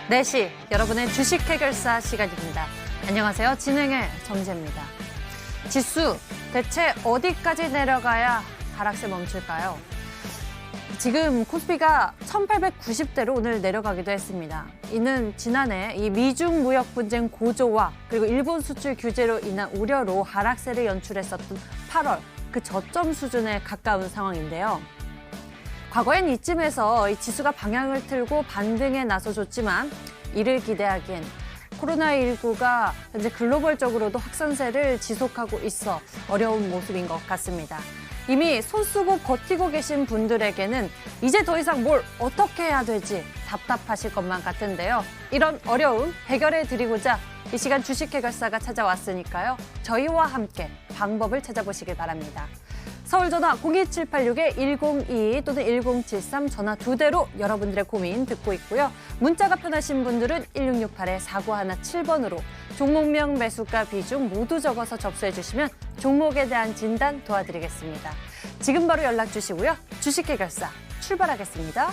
4시 여러분의 주식 해결사 시간입니다. 안녕하세요. 진행의 정재입니다. 지수 대체 어디까지 내려가야 하락세 멈출까요? 지금 코스피가 1890대로 오늘 내려가기도 했습니다. 이는 지난해 이 미중 무역 분쟁 고조와 그리고 일본 수출 규제로 인한 우려로 하락세를 연출했었던 8월 그 저점 수준에 가까운 상황인데요. 과거엔 이쯤에서 이 지수가 방향을 틀고 반등에 나서줬지만 이를 기대하기엔 코로나19가 현재 글로벌적으로도 확산세를 지속하고 있어 어려운 모습인 것 같습니다. 이미 손 쓰고 버티고 계신 분들에게는 이제 더 이상 뭘 어떻게 해야 될지 답답하실 것만 같은데요. 이런 어려움 해결해 드리고자 이 시간 주식 해결사가 찾아왔으니까요. 저희와 함께 방법을 찾아보시길 바랍니다. 서울 전화 02786-1022 또는 1073 전화 2대로 여러분들의 고민 듣고 있고요. 문자가 편하신 분들은 1668-4917번으로 종목명, 매수가, 비중 모두 적어서 접수해 주시면 종목에 대한 진단 도와드리겠습니다. 지금 바로 연락 주시고요. 주식 해결사 출발하겠습니다.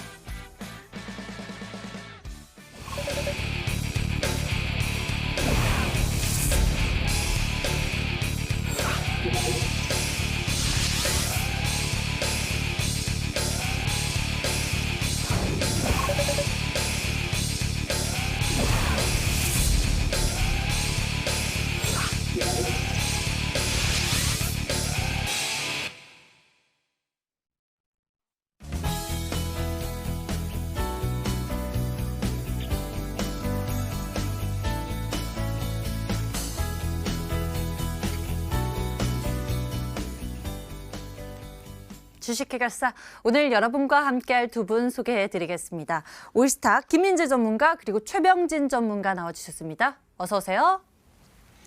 주식 해결사 오늘 여러분과 함께할 두 분 소개해드리겠습니다. 올스타 김민재 전문가 그리고 최병진 전문가 나와주셨습니다. 어서 오세요.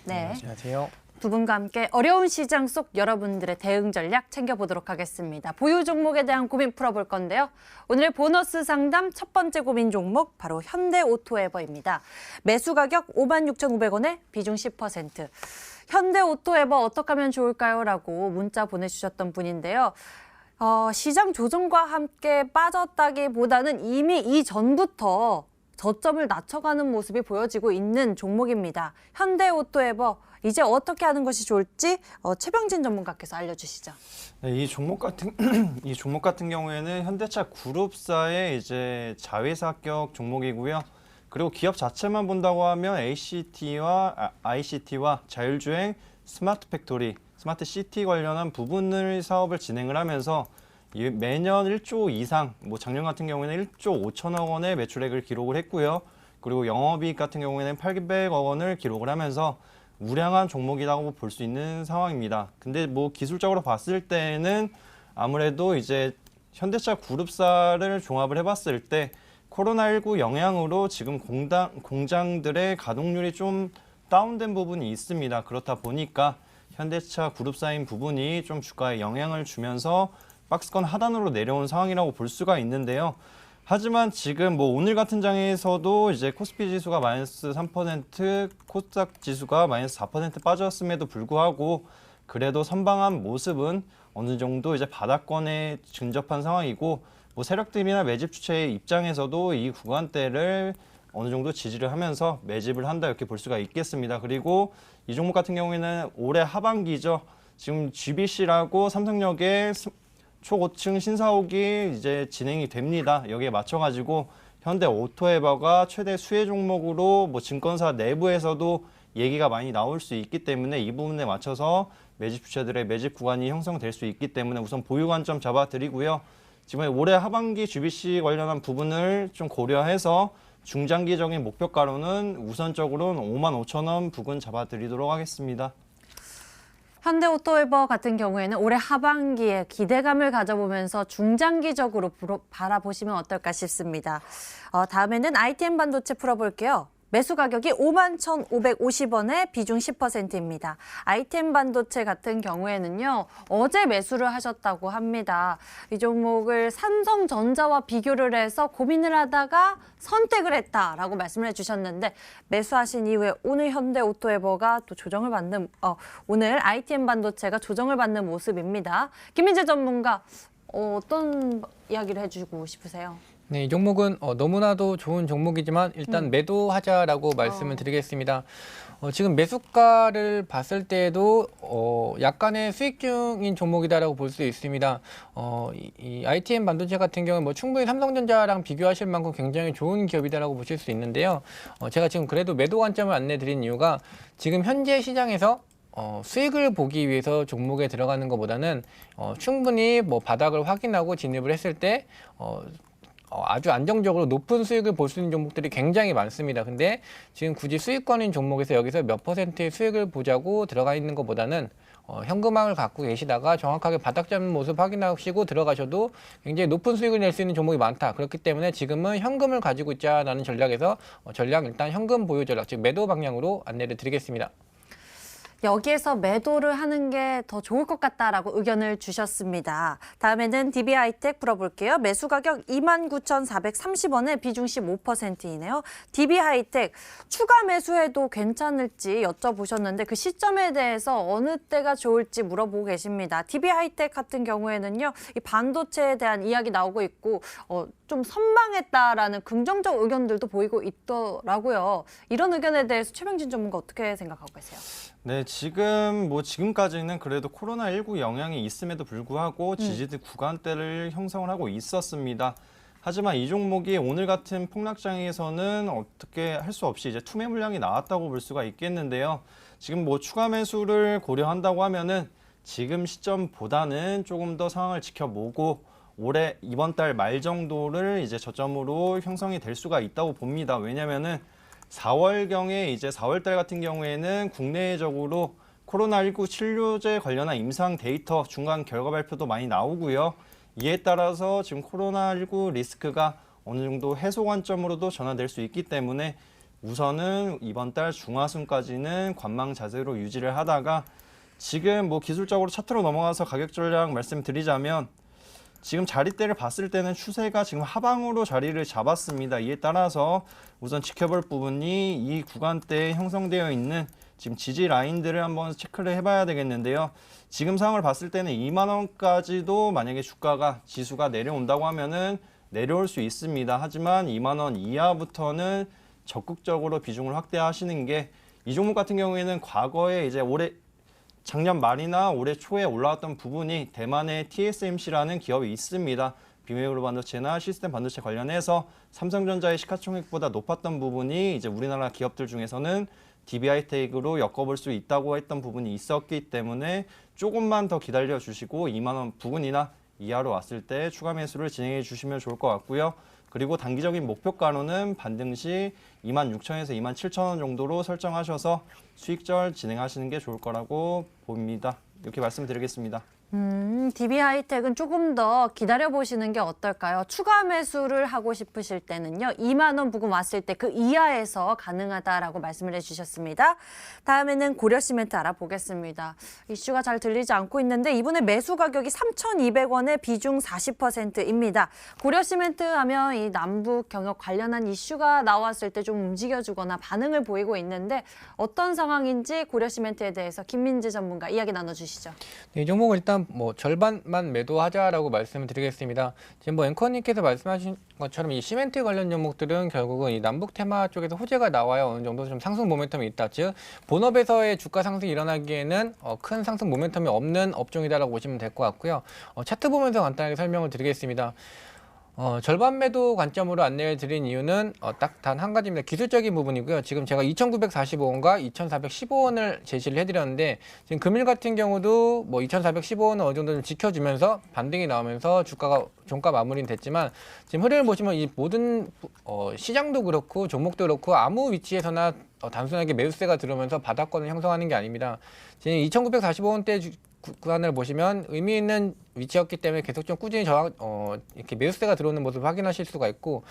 네. 안녕하세요. 두 분과 함께 어려운 시장 속 여러분들의 대응 전략 챙겨보도록 하겠습니다. 보유 종목에 대한 고민 풀어볼 건데요. 오늘의 보너스 상담 첫 번째 고민 종목 바로 현대오토에버입니다. 매수 가격 56,500원에 비중 10%. 현대오토에버 어떻게 하면 좋을까요? 라고 문자 보내주셨던 분인데요. 시장 조정과 함께 빠졌다기보다는 이미 이전부터 저점을 낮춰가는 모습이 보여지고 있는 종목입니다. 현대오토에버 이제 어떻게 하는 것이 좋을지 최병진 전문가께서 알려주시죠. 네, 이 종목 같은 경우에는 현대차 그룹사의 이제 자회사격 종목이고요. 그리고 기업 자체만 본다고 하면 ICT와 자율주행, 스마트 팩토리, 스마트 시티 관련한 부분을 사업을 진행을 하면서 매년 1조 이상, 작년 같은 경우에는 1조 5천억 원의 매출액을 기록을 했고요. 그리고 영업이익 같은 경우에는 800억 원을 기록을 하면서 우량한 종목이라고 볼 수 있는 상황입니다. 근데 기술적으로 봤을 때는 아무래도 이제 현대차 그룹사를 종합을 해봤을 때 코로나19 영향으로 지금 공장들의 가동률이 좀 다운된 부분이 있습니다. 그렇다 보니까 현대차 그룹사인 부분이 좀 주가에 영향을 주면서 박스권 하단으로 내려온 상황이라고 볼 수가 있는데요. 하지만 지금 오늘 같은 장에서도 이제 코스피 지수가 마이너스 3%, 코스닥 지수가 마이너스 4% 빠졌음에도 불구하고 그래도 선방한 모습은 어느 정도 이제 바닥권에 근접한 상황이고 세력들이나 매집 주체의 입장에서도 이 구간대를 어느 정도 지지를 하면서 매집을 한다 이렇게 볼 수가 있겠습니다. 그리고 이 종목 같은 경우에는 올해 하반기죠. 지금 GBC라고 삼성역의 초고층 신사옥이 이제 진행이 됩니다. 여기에 맞춰가지고 현대오토에버가 최대 수혜 종목으로 증권사 내부에서도 얘기가 많이 나올 수 있기 때문에 이 부분에 맞춰서 매집 주체들의 매집 구간이 형성될 수 있기 때문에 우선 보유 관점 잡아드리고요. 지금 올해 하반기 GBC 관련한 부분을 좀 고려해서 중장기적인 목표가로는 우선적으로는 55,000원 부근 잡아드리도록 하겠습니다. 현대오토에버 같은 경우에는 올해 하반기에 기대감을 가져보면서 중장기적으로 바라보시면 어떨까 싶습니다. 다음에는 ITM 반도체 풀어볼게요. 매수 가격이 51,550원에 비중 10%입니다. ITM 반도체 같은 경우에는요. 어제 매수를 하셨다고 합니다. 이 종목을 삼성전자와 비교를 해서 고민을 하다가 선택을 했다라고 말씀을 해주셨는데 매수하신 이후에 오늘 현대오토에버가 또 조정을 받는 오늘 ITM 반도체가 조정을 받는 모습입니다. 김민재 전문가 어떤 이야기를 해주고 싶으세요? 네, 이 종목은 너무나도 좋은 종목이지만 일단 매도하자라고 말씀을 드리겠습니다. 지금 매수가를 봤을 때에도 약간의 수익 중인 종목이다라고 볼 수 있습니다. 이 ITM 반도체 같은 경우는 뭐 충분히 삼성전자랑 비교하실 만큼 굉장히 좋은 기업이다라고 보실 수 있는데요. 제가 지금 그래도 매도 관점을 안내드린 이유가 지금 현재 시장에서 수익을 보기 위해서 종목에 들어가는 것보다는 충분히 뭐 바닥을 확인하고 진입을 했을 때 아주 안정적으로 높은 수익을 볼 수 있는 종목들이 굉장히 많습니다. 근데 지금 굳이 수익권인 종목에서 여기서 몇 퍼센트의 수익을 보자고 들어가 있는 것보다는 현금왕을 갖고 계시다가 정확하게 바닥 잡는 모습 확인하시고 들어가셔도 굉장히 높은 수익을 낼 수 있는 종목이 많다. 그렇기 때문에 지금은 현금을 가지고 있자라는 전략에서 전략 일단 현금 보유 전략, 즉 매도 방향으로 안내를 드리겠습니다. 여기에서 매도를 하는 게 더 좋을 것 같다라고 의견을 주셨습니다. 다음에는 DB하이텍 풀어볼게요. 매수 가격 29,430원에 비중 15%이네요. DB하이텍 추가 매수해도 괜찮을지 여쭤보셨는데 그 시점에 대해서 어느 때가 좋을지 물어보고 계십니다. DB하이텍 같은 경우에는요, 이 반도체에 대한 이야기 나오고 있고 좀 선방했다라는 긍정적 의견들도 보이고 있더라고요. 이런 의견에 대해서 최명진 전문가 어떻게 생각하고 계세요? 네, 지금까지는 그래도 코로나19 영향이 있음에도 불구하고 지지대 구간대를 형성을 하고 있었습니다. 하지만 이 종목이 오늘 같은 폭락장에서는 어떻게 할 수 없이 이제 투매 물량이 나왔다고 볼 수가 있겠는데요. 지금 뭐 추가 매수를 고려한다고 하면은 지금 시점보다는 조금 더 상황을 지켜보고 올해 이번 달 말 정도를 이제 저점으로 형성이 될 수가 있다고 봅니다. 왜냐면은 4월경에 이제 4월달 같은 경우에는 국내적으로 코로나19 치료제 관련한 임상 데이터 중간 결과 발표도 많이 나오고요. 이에 따라서 지금 코로나19 리스크가 어느 정도 해소 관점으로도 전환될 수 있기 때문에 우선은 이번 달 중하순까지는 관망 자세로 유지를 하다가 지금 뭐 기술적으로 차트로 넘어가서 가격 전략 말씀드리자면 지금 자리대를 봤을 때는 추세가 지금 하방으로 자리를 잡았습니다. 이에 따라서 우선 지켜볼 부분이 이 구간대에 형성되어 있는 지금 지지 라인들을 한번 체크를 해봐야 되겠는데요. 지금 상황을 봤을 때는 2만 원까지도 만약에 주가가 지수가 내려온다고 하면은 내려올 수 있습니다. 하지만 2만 원 이하부터는 적극적으로 비중을 확대하시는 게 이 종목 같은 경우에는 과거에 이제 작년 말이나 올해 초에 올라왔던 부분이 대만의 TSMC라는 기업이 있습니다. 비메모리 반도체나 시스템 반도체 관련해서 삼성전자의 시가총액보다 높았던 부분이 이제 우리나라 기업들 중에서는 DB하이텍으로 엮어볼 수 있다고 했던 부분이 있었기 때문에 조금만 더 기다려 주시고 2만 원 부근이나 이하로 왔을 때 추가 매수를 진행해 주시면 좋을 것 같고요. 그리고 단기적인 목표가로는 반등 시 26,000에서 27,000원 정도로 설정하셔서 수익절 진행하시는 게 좋을 거라고 봅니다. 이렇게 말씀드리겠습니다. DB하이텍은 조금 더 기다려보시는 게 어떨까요? 추가 매수를 하고 싶으실 때는요. 2만 원 부근 왔을 때 그 이하에서 가능하다라고 말씀을 해주셨습니다. 다음에는 고려시멘트 알아보겠습니다. 이슈가 잘 들리지 않고 있는데 이번에 매수 가격이 3,200원에 비중 40%입니다. 고려시멘트 하면 이 남북 경협 관련한 이슈가 나왔을 때 좀 움직여주거나 반응을 보이고 있는데 어떤 상황인지 고려시멘트에 대해서 김민재 전문가 이야기 나눠주시죠. 네, 이 종목은 일단 뭐 절반만 매도하자라고 말씀을 드리겠습니다. 지금 뭐 앵커님께서 말씀하신 것처럼 이 시멘트 관련 종목들은 결국은 이 남북 테마 쪽에서 호재가 나와야 어느 정도 좀 상승 모멘텀이 있다. 즉 본업에서의 주가 상승이 일어나기에는 큰 상승 모멘텀이 없는 업종이다라고 보시면 될 것 같고요. 차트 보면서 간단하게 설명을 드리겠습니다. 절반 매도 관점으로 안내를 드린 이유는 딱 단 한 가지입니다. 기술적인 부분이고요. 지금 제가 2,945원과 2,415원을 제시를 해드렸는데 지금 금일 같은 경우도 뭐 2,415원은 어느 정도 좀 지켜주면서 반등이 나오면서 주가가 종가 마무리는 됐지만 지금 흐름을 보시면 이 모든 시장도 그렇고 종목도 그렇고 아무 위치에서나 단순하게 매수세가 들어오면서 바닥권을 형성하는 게 아닙니다. 지금 2,945원대 구간을 보시면 의미 있는 위치였기 때문에 계속 좀 꾸준히 이렇게 매수세가 들어오는 모습을 확인하실 수가 있고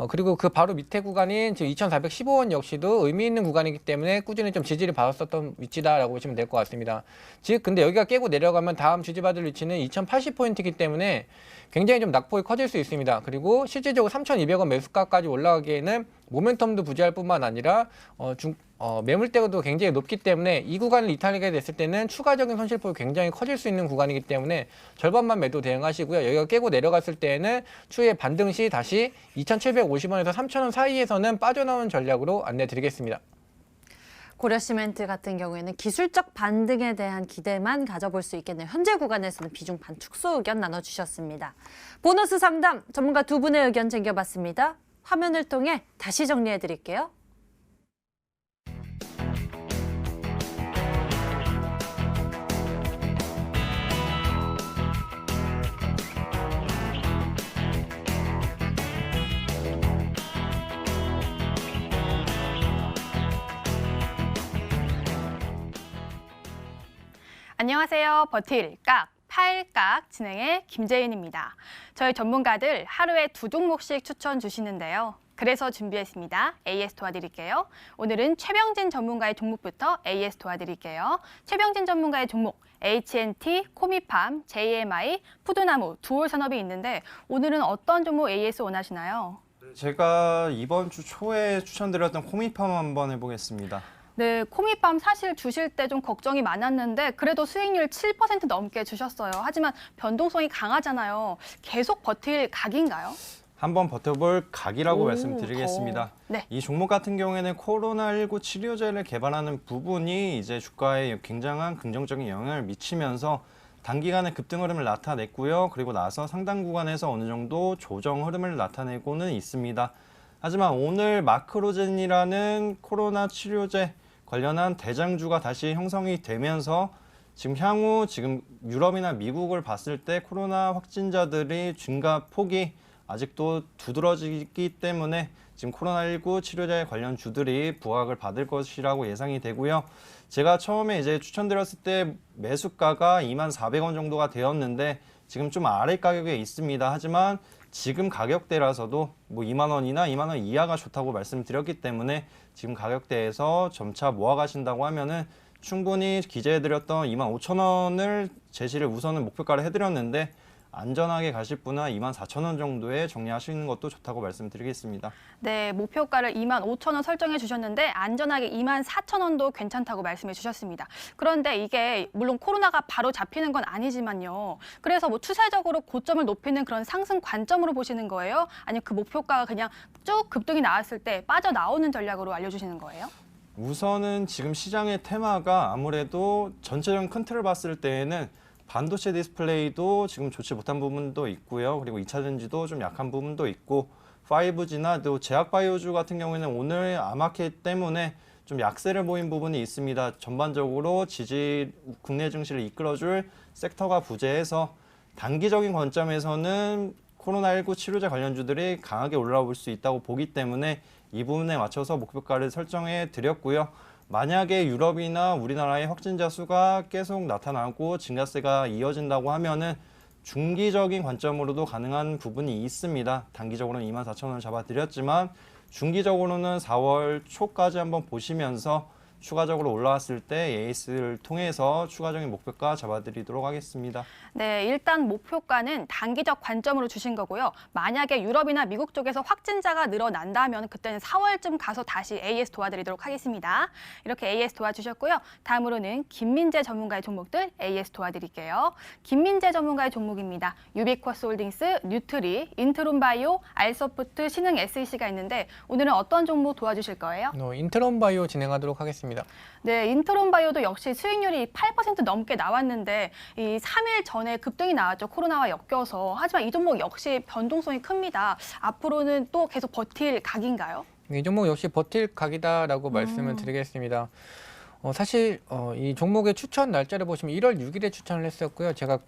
그리고 그 바로 밑에 구간인 지금 2,415원 역시도 의미 있는 구간이기 때문에 꾸준히 좀 지지를 받았었던 위치다라고 보시면 될 것 같습니다. 즉 근데 여기가 깨고 내려가면 다음 지지받을 위치는 2,080포인트이기 때문에 굉장히 좀 낙폭이 커질 수 있습니다. 그리고 실질적으로 3,200원 매수가까지 올라가기에는 모멘텀도 부재할 뿐만 아니라 매물대도 굉장히 높기 때문에 이 구간을 이탈하게 됐을 때는 추가적인 손실폭이 굉장히 커질 수 있는 구간이기 때문에 절반만 매도 대응하시고요. 여기가 깨고 내려갔을 때에는 추후에 반등 시 다시 2,750원에서 3,000원 사이에서는 빠져나오는 전략으로 안내드리겠습니다. 고려시멘트 같은 경우에는 기술적 반등에 대한 기대만 가져볼 수 있겠네요. 현재 구간에서는 비중 반축소 의견 나눠주셨습니다. 보너스 상담 전문가 두 분의 의견 챙겨봤습니다. 화면을 통해 다시 정리해드릴게요. 안녕하세요. 버틸각, 팔각 진행의 김재인입니다. 저희 전문가들 하루에 2종목씩 추천 주시는데요. 그래서 준비했습니다. AS 도와드릴게요. 오늘은 최병진 전문가의 종목부터 AS 도와드릴게요. 최병진 전문가의 종목 H&T, 코미팜, JMI, 푸드나무, 두올 산업이 있는데 오늘은 어떤 종목 AS 원하시나요? 제가 이번 주 초에 추천드렸던 코미팜 한번 해보겠습니다. 네, 코미팜 사실 주실 때 좀 걱정이 많았는데 그래도 수익률 7% 넘게 주셨어요. 하지만 변동성이 강하잖아요. 계속 버틸 각인가요? 한번 버텨볼 각이라고 말씀드리겠습니다. 네. 이 종목 같은 경우에는 코로나19 치료제를 개발하는 부분이 이제 주가에 굉장한 긍정적인 영향을 미치면서 단기간에 급등 흐름을 나타냈고요. 그리고 나서 상당 구간에서 어느 정도 조정 흐름을 나타내고는 있습니다. 하지만 오늘 마크로젠이라는 코로나 치료제 관련한 대장주가 다시 형성이 되면서 지금 유럽이나 미국을 봤을 때 코로나 확진자들이 증가 폭이 아직도 두드러지기 때문에 지금 코로나19 치료제 관련 주들이 부각을 받을 것이라고 예상이 되고요. 제가 처음에 이제 추천드렸을 때 매수가가 24,000원 정도가 되었는데 지금 좀 아래 가격에 있습니다. 하지만 지금 가격대라서도 뭐 2만 원이나 2만 원 이하가 좋다고 말씀드렸기 때문에 지금 가격대에서 점차 모아가신다고 하면은 충분히 기재해드렸던 25,000원을 제시를 우선은 목표가를 해드렸는데 안전하게 가실 분은 24,000원 정도에 정리하시는 것도 좋다고 말씀드리겠습니다. 네, 목표가를 25,000원 설정해 주셨는데 안전하게 24,000원도 괜찮다고 말씀해 주셨습니다. 그런데 이게 물론 코로나가 바로 잡히는 건 아니지만요. 그래서 뭐 추세적으로 고점을 높이는 그런 상승 관점으로 보시는 거예요? 아니면 그 목표가가 그냥 쭉 급등이 나왔을 때 빠져나오는 전략으로 알려주시는 거예요? 우선은 지금 시장의 테마가 아무래도 전체적인 큰 틀을 봤을 때에는 반도체 디스플레이도 지금 좋지 못한 부분도 있고요. 그리고 2차 전지도 좀 약한 부분도 있고 5G나 또 제약바이오주 같은 경우에는 오늘 암마켓 때문에 좀 약세를 보인 부분이 있습니다. 전반적으로 국내 증시를 이끌어줄 섹터가 부재해서 단기적인 관점에서는 코로나19 치료제 관련주들이 강하게 올라올 수 있다고 보기 때문에 이 부분에 맞춰서 목표가를 설정해 드렸고요. 만약에 유럽이나 우리나라의 확진자 수가 계속 나타나고 증가세가 이어진다고 하면은 중기적인 관점으로도 가능한 부분이 있습니다. 단기적으로는 24,000원 잡아드렸지만 중기적으로는 4월 초까지 한번 보시면서 추가적으로 올라왔을 때 AS를 통해서 추가적인 목표가 잡아드리도록 하겠습니다. 네, 일단 목표가는 단기적 관점으로 주신 거고요. 만약에 유럽이나 미국 쪽에서 확진자가 늘어난다면 그때는 4월쯤 가서 다시 AS 도와드리도록 하겠습니다. 이렇게 AS 도와주셨고요. 다음으로는 김민재 전문가의 종목들 AS 도와드릴게요. 김민재 전문가의 종목입니다. 유비쿼스홀딩스, 뉴트리, 인트론바이오, 알서프트, 신흥 SEC가 있는데 오늘은 어떤 종목 도와주실 거예요? 인트론바이오 진행하도록 하겠습니다. 네, 인트론바이오도 역시 수익률이 8% 넘게 나왔는데 이 3일 전에 급등이 나왔죠. 코로나와 엮여서. 하지만 이 종목 역시 변동성이 큽니다. 앞으로는 또 계속 버틸 각인가요? 이 종목 역시 버틸 각이다라고 말씀을 드리겠습니다. 사실 이 종목의 추천 날짜를 보시면 1월 6일에 추천을 했었고요. 제가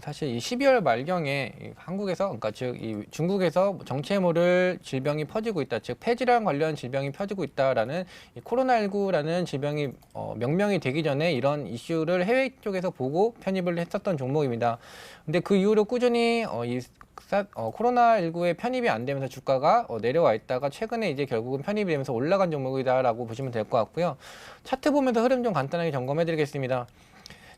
사실 이 12월 말경에 한국에서 그러니까 즉 이 중국에서 정체 모를 질병이 퍼지고 있다. 즉 폐질환 관련 질병이 퍼지고 있다라는 이 코로나19라는 질병이 명명이 되기 전에 이런 이슈를 해외 쪽에서 보고 편입을 했었던 종목입니다. 근데 그 이후로 꾸준히 코로나19에 편입이 안 되면서 주가가 내려와 있다가 최근에 이제 결국은 편입이 되면서 올라간 종목이다라고 보시면 될 것 같고요. 차트 보면서 흐름 좀 간단하게 점검해 드리겠습니다.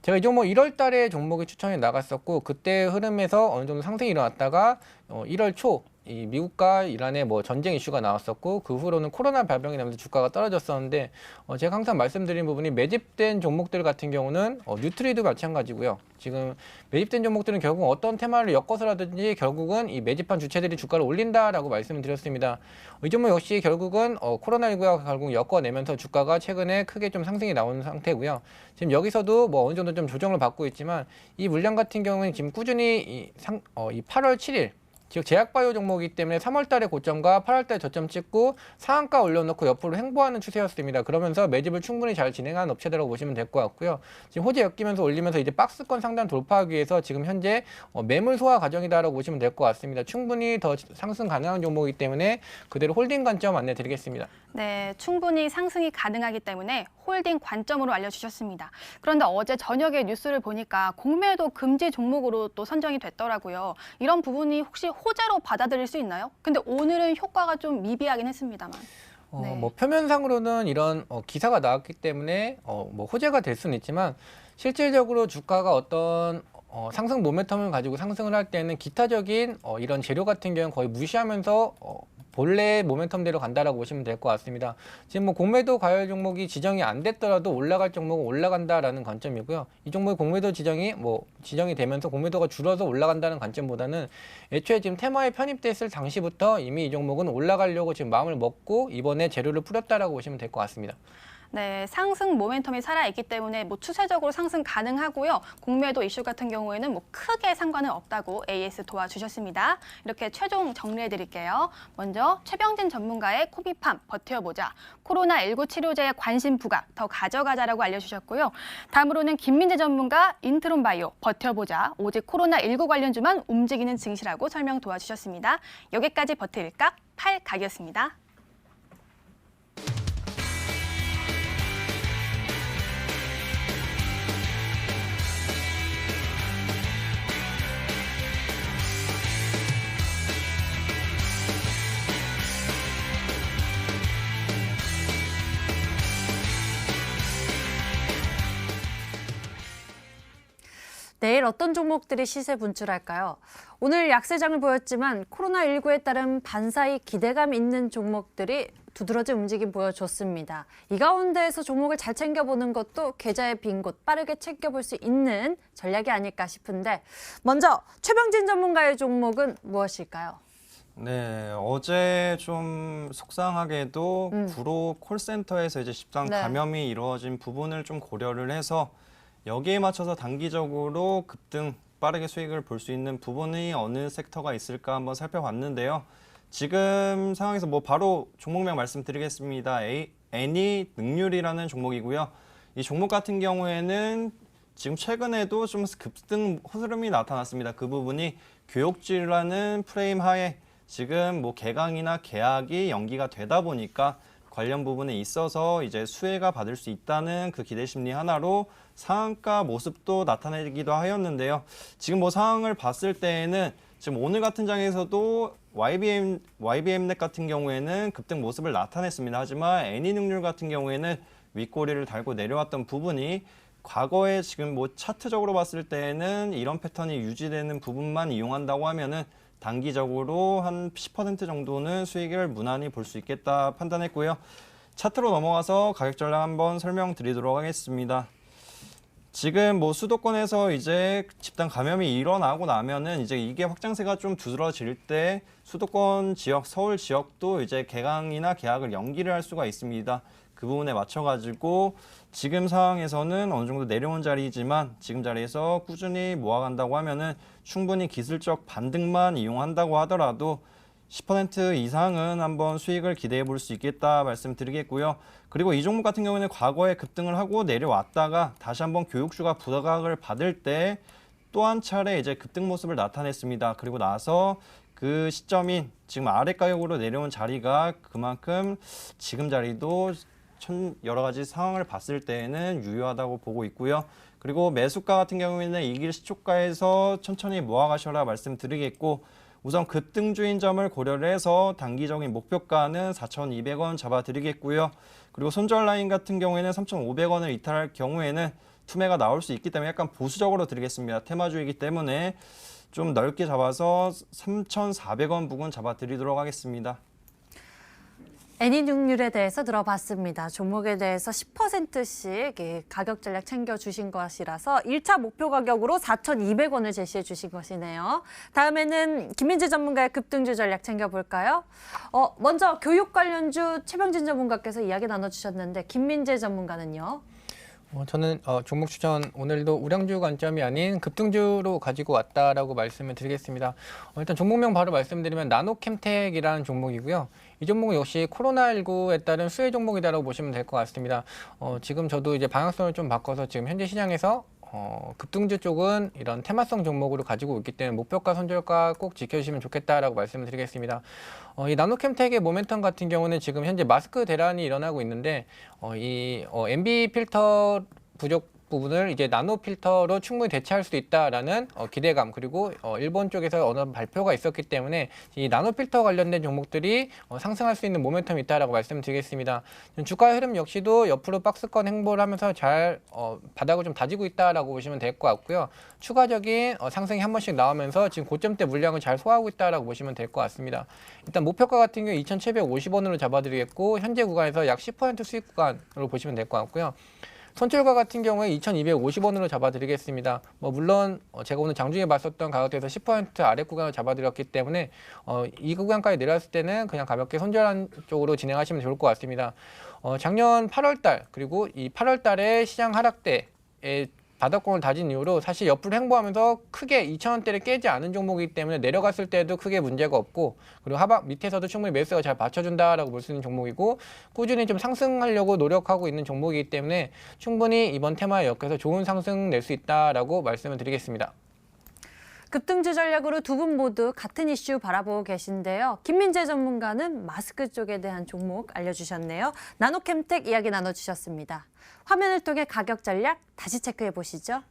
제가 이 종목 1월 달에 종목이 추천이 나갔었고 그때 흐름에서 어느 정도 상승이 일어났다가 1월 초 이 미국과 이란의 뭐 전쟁 이슈가 나왔었고 그 후로는 코로나 발병이 나면서 주가가 떨어졌었는데 제가 항상 말씀드린 부분이 매집된 종목들 같은 경우는 뉴트리도 마찬가지고요. 지금 매집된 종목들은 결국 어떤 테마를 엮어서라든지 결국은 이 매집한 주체들이 주가를 올린다라고 말씀을 드렸습니다. 이 종목 역시 결국은 코로나19가 결국 엮어내면서 주가가 최근에 크게 좀 상승이 나온 상태고요. 지금 여기서도 뭐 어느 정도 좀 조정을 받고 있지만 이 물량 같은 경우는 지금 꾸준히 이 8월 7일 즉 제약바이오 종목이기 때문에 3월 달에 고점과 8월 달에 저점 찍고 상한가 올려놓고 옆으로 횡보하는 추세였습니다. 그러면서 매집을 충분히 잘 진행한 업체들라고 보시면 될 것 같고요. 지금 호재 엮이면서 올리면서 이제 박스권 상단 돌파하기 위해서 지금 현재 매물 소화 과정이다라고 보시면 될 것 같습니다. 충분히 더 상승 가능한 종목이기 때문에 그대로 홀딩 관점 안내 드리겠습니다. 네, 충분히 상승이 가능하기 때문에 홀딩 관점으로 알려주셨습니다. 그런데 어제 저녁에 뉴스를 보니까 공매도 금지 종목으로 또 선정이 됐더라고요. 이런 부분이 혹시 호재로 받아들일 수 있나요? 근데 오늘은 효과가 좀 미비하긴 했습니다만. 네. 뭐 표면상으로는 이런 기사가 나왔기 때문에 뭐 호재가 될 수는 있지만 실질적으로 주가가 어떤 상승 모멘텀을 가지고 상승을 할 때는 기타적인 이런 재료 같은 경우는 거의 무시하면서 본래 모멘텀대로 간다라고 보시면 될 것 같습니다. 지금 뭐 공매도 과열 종목이 지정이 안 됐더라도 올라갈 종목은 올라간다라는 관점이고요. 이 종목의 공매도 지정이 되면서 공매도가 줄어서 올라간다는 관점보다는 애초에 지금 테마에 편입됐을 당시부터 이미 이 종목은 올라가려고 지금 마음을 먹고 이번에 재료를 뿌렸다라고 보시면 될 것 같습니다. 네, 상승 모멘텀이 살아있기 때문에 뭐 추세적으로 상승 가능하고요. 공매도 이슈 같은 경우에는 뭐 크게 상관은 없다고 AS 도와주셨습니다. 이렇게 최종 정리해드릴게요. 먼저 최병진 전문가의 코비팜 버텨보자. 코로나19 치료제에 관심 부각 더 가져가자라고 알려주셨고요. 다음으로는 김민재 전문가 인트론 바이오 버텨보자. 오직 코로나19 관련주만 움직이는 증시라고 설명 도와주셨습니다. 여기까지 버틸까? 8각이었습니다. 내일 어떤 종목들이 시세 분출할까요? 오늘 약세장을 보였지만 코로나19에 따른 반사이 기대감 있는 종목들이 두드러진 움직임 보여줬습니다. 이 가운데에서 종목을 잘 챙겨보는 것도 계좌의 빈 곳 빠르게 챙겨볼 수 있는 전략이 아닐까 싶은데 먼저 최병진 전문가의 종목은 무엇일까요? 네, 어제 좀 속상하게도 구로 콜센터에서 이제 집단 네. 감염이 이루어진 부분을 좀 고려를 해서 여기에 맞춰서 단기적으로 급등 빠르게 수익을 볼 수 있는 부분이 어느 섹터가 있을까 한번 살펴봤는데요. 지금 상황에서 뭐 바로 종목명 말씀드리겠습니다. 애니 능률이라는 종목이고요. 이 종목 같은 경우에는 지금 최근에도 좀 급등 흐름이 나타났습니다. 그 부분이 교육지라는 프레임 하에 지금 뭐 개강이나 계약이 연기가 되다 보니까 관련 부분에 있어서 이제 수혜가 받을 수 있다는 그 기대 심리 하나로 상한가 모습도 나타내기도 하였는데요. 지금 뭐 상황을 봤을 때에는 지금 오늘 같은 장에서도 YBM넷 같은 경우에는 급등 모습을 나타냈습니다. 하지만 애니능률 같은 경우에는 윗꼬리를 달고 내려왔던 부분이 과거에 지금 뭐 차트적으로 봤을 때에는 이런 패턴이 유지되는 부분만 이용한다고 하면은 단기적으로 한 10% 정도는 수익을 무난히 볼 수 있겠다 판단했고요. 차트로 넘어가서 가격 전략 한번 설명드리도록 하겠습니다. 지금 뭐 수도권에서 이제 집단 감염이 일어나고 나면은 이제 이게 확장세가 좀 두드러질 때 수도권 지역, 서울 지역도 이제 개강이나 계약을 연기를 할 수가 있습니다. 그 부분에 맞춰가지고 지금 상황에서는 어느 정도 내려온 자리이지만 지금 자리에서 꾸준히 모아간다고 하면은 충분히 기술적 반등만 이용한다고 하더라도 10% 이상은 한번 수익을 기대해 볼 수 있겠다 말씀드리겠고요. 그리고 이 종목 같은 경우에는 과거에 급등을 하고 내려왔다가 다시 한번 교육주가 부각을 받을 때 또 한 차례 이제 급등 모습을 나타냈습니다. 그리고 나서 그 시점인 지금 아래 가격으로 내려온 자리가 그만큼 지금 자리도 여러 가지 상황을 봤을 때에는 유효하다고 보고 있고요. 그리고 매수가 같은 경우에는 이길 시초가에서 천천히 모아가셔라 말씀드리겠고 우선 급등주인 점을 고려를 해서 단기적인 목표가는 4,200원 잡아드리겠고요. 그리고 손절 라인 같은 경우에는 3,500원을 이탈할 경우에는 투매가 나올 수 있기 때문에 약간 보수적으로 드리겠습니다. 테마주이기 때문에 좀 넓게 잡아서 3,400원 부근 잡아드리도록 하겠습니다. 애니육률에 대해서 들어봤습니다. 종목에 대해서 10%씩 가격 전략 챙겨주신 것이라서 1차 목표 가격으로 4,200원을 제시해 주신 것이네요. 다음에는 김민재 전문가의 급등주 전략 챙겨볼까요? 먼저 교육 관련주 최병진 전문가께서 이야기 나눠주셨는데 김민재 전문가는요? 저는 종목 추천 오늘도 우량주 관점이 아닌 급등주로 가지고 왔다라고 말씀을 드리겠습니다. 일단 종목명 바로 말씀드리면 나노캠텍이라는 종목이고요. 이 종목은 역시 코로나19에 따른 수혜 종목이다라고 보시면 될 것 같습니다. 지금 저도 이제 방향성을 좀 바꿔서 지금 현재 시장에서 급등주 쪽은 이런 테마성 종목으로 가지고 있기 때문에 목표가 손절가 꼭 지켜주시면 좋겠다라고 말씀을 드리겠습니다. 이 나노캠텍의 모멘텀 같은 경우는 지금 현재 마스크 대란이 일어나고 있는데 이 MB 필터 부족 부분을 이제 나노 필터로 충분히 대체할 수 있다라는 기대감, 그리고 일본 쪽에서 어느 발표가 있었기 때문에 이 나노 필터 관련된 종목들이 상승할 수 있는 모멘텀이 있다라고 말씀드리겠습니다. 주가 흐름 역시도 옆으로 박스권 행보를 하면서 잘 바닥을 좀 다지고 있다라고 보시면 될 것 같고요. 추가적인 상승이 한 번씩 나오면서 지금 고점대 물량을 잘 소화하고 있다라고 보시면 될 것 같습니다. 일단 목표가 같은 경우 2,750원으로 잡아드리겠고 현재 구간에서 약 10% 수익 구간으로 보시면 될 것 같고요. 손절가 같은 경우에 2,250원으로 잡아드리겠습니다. 물론 제가 오늘 장중에 봤었던 가격대에서 10% 아래 구간을 잡아드렸기 때문에 이 구간까지 내려왔을 때는 그냥 가볍게 손절한 쪽으로 진행하시면 좋을 것 같습니다. 작년 8월달 그리고 이 8월달에 시장 하락대에 바닥권을 다진 이후로 사실 옆으로 행보하면서 크게 2,000원대를 깨지 않은 종목이기 때문에 내려갔을 때도 크게 문제가 없고, 그리고 하방 밑에서도 충분히 매수가 잘 받쳐준다라고 볼 수 있는 종목이고, 꾸준히 좀 상승하려고 노력하고 있는 종목이기 때문에 충분히 이번 테마에 엮여서 좋은 상승 낼 수 있다라고 말씀을 드리겠습니다. 급등주 전략으로 두 분 모두 같은 이슈 바라보고 계신데요. 김민재 전문가는 마스크 쪽에 대한 종목 알려주셨네요. 나노캠텍 이야기 나눠주셨습니다. 화면을 통해 가격 전략 다시 체크해 보시죠.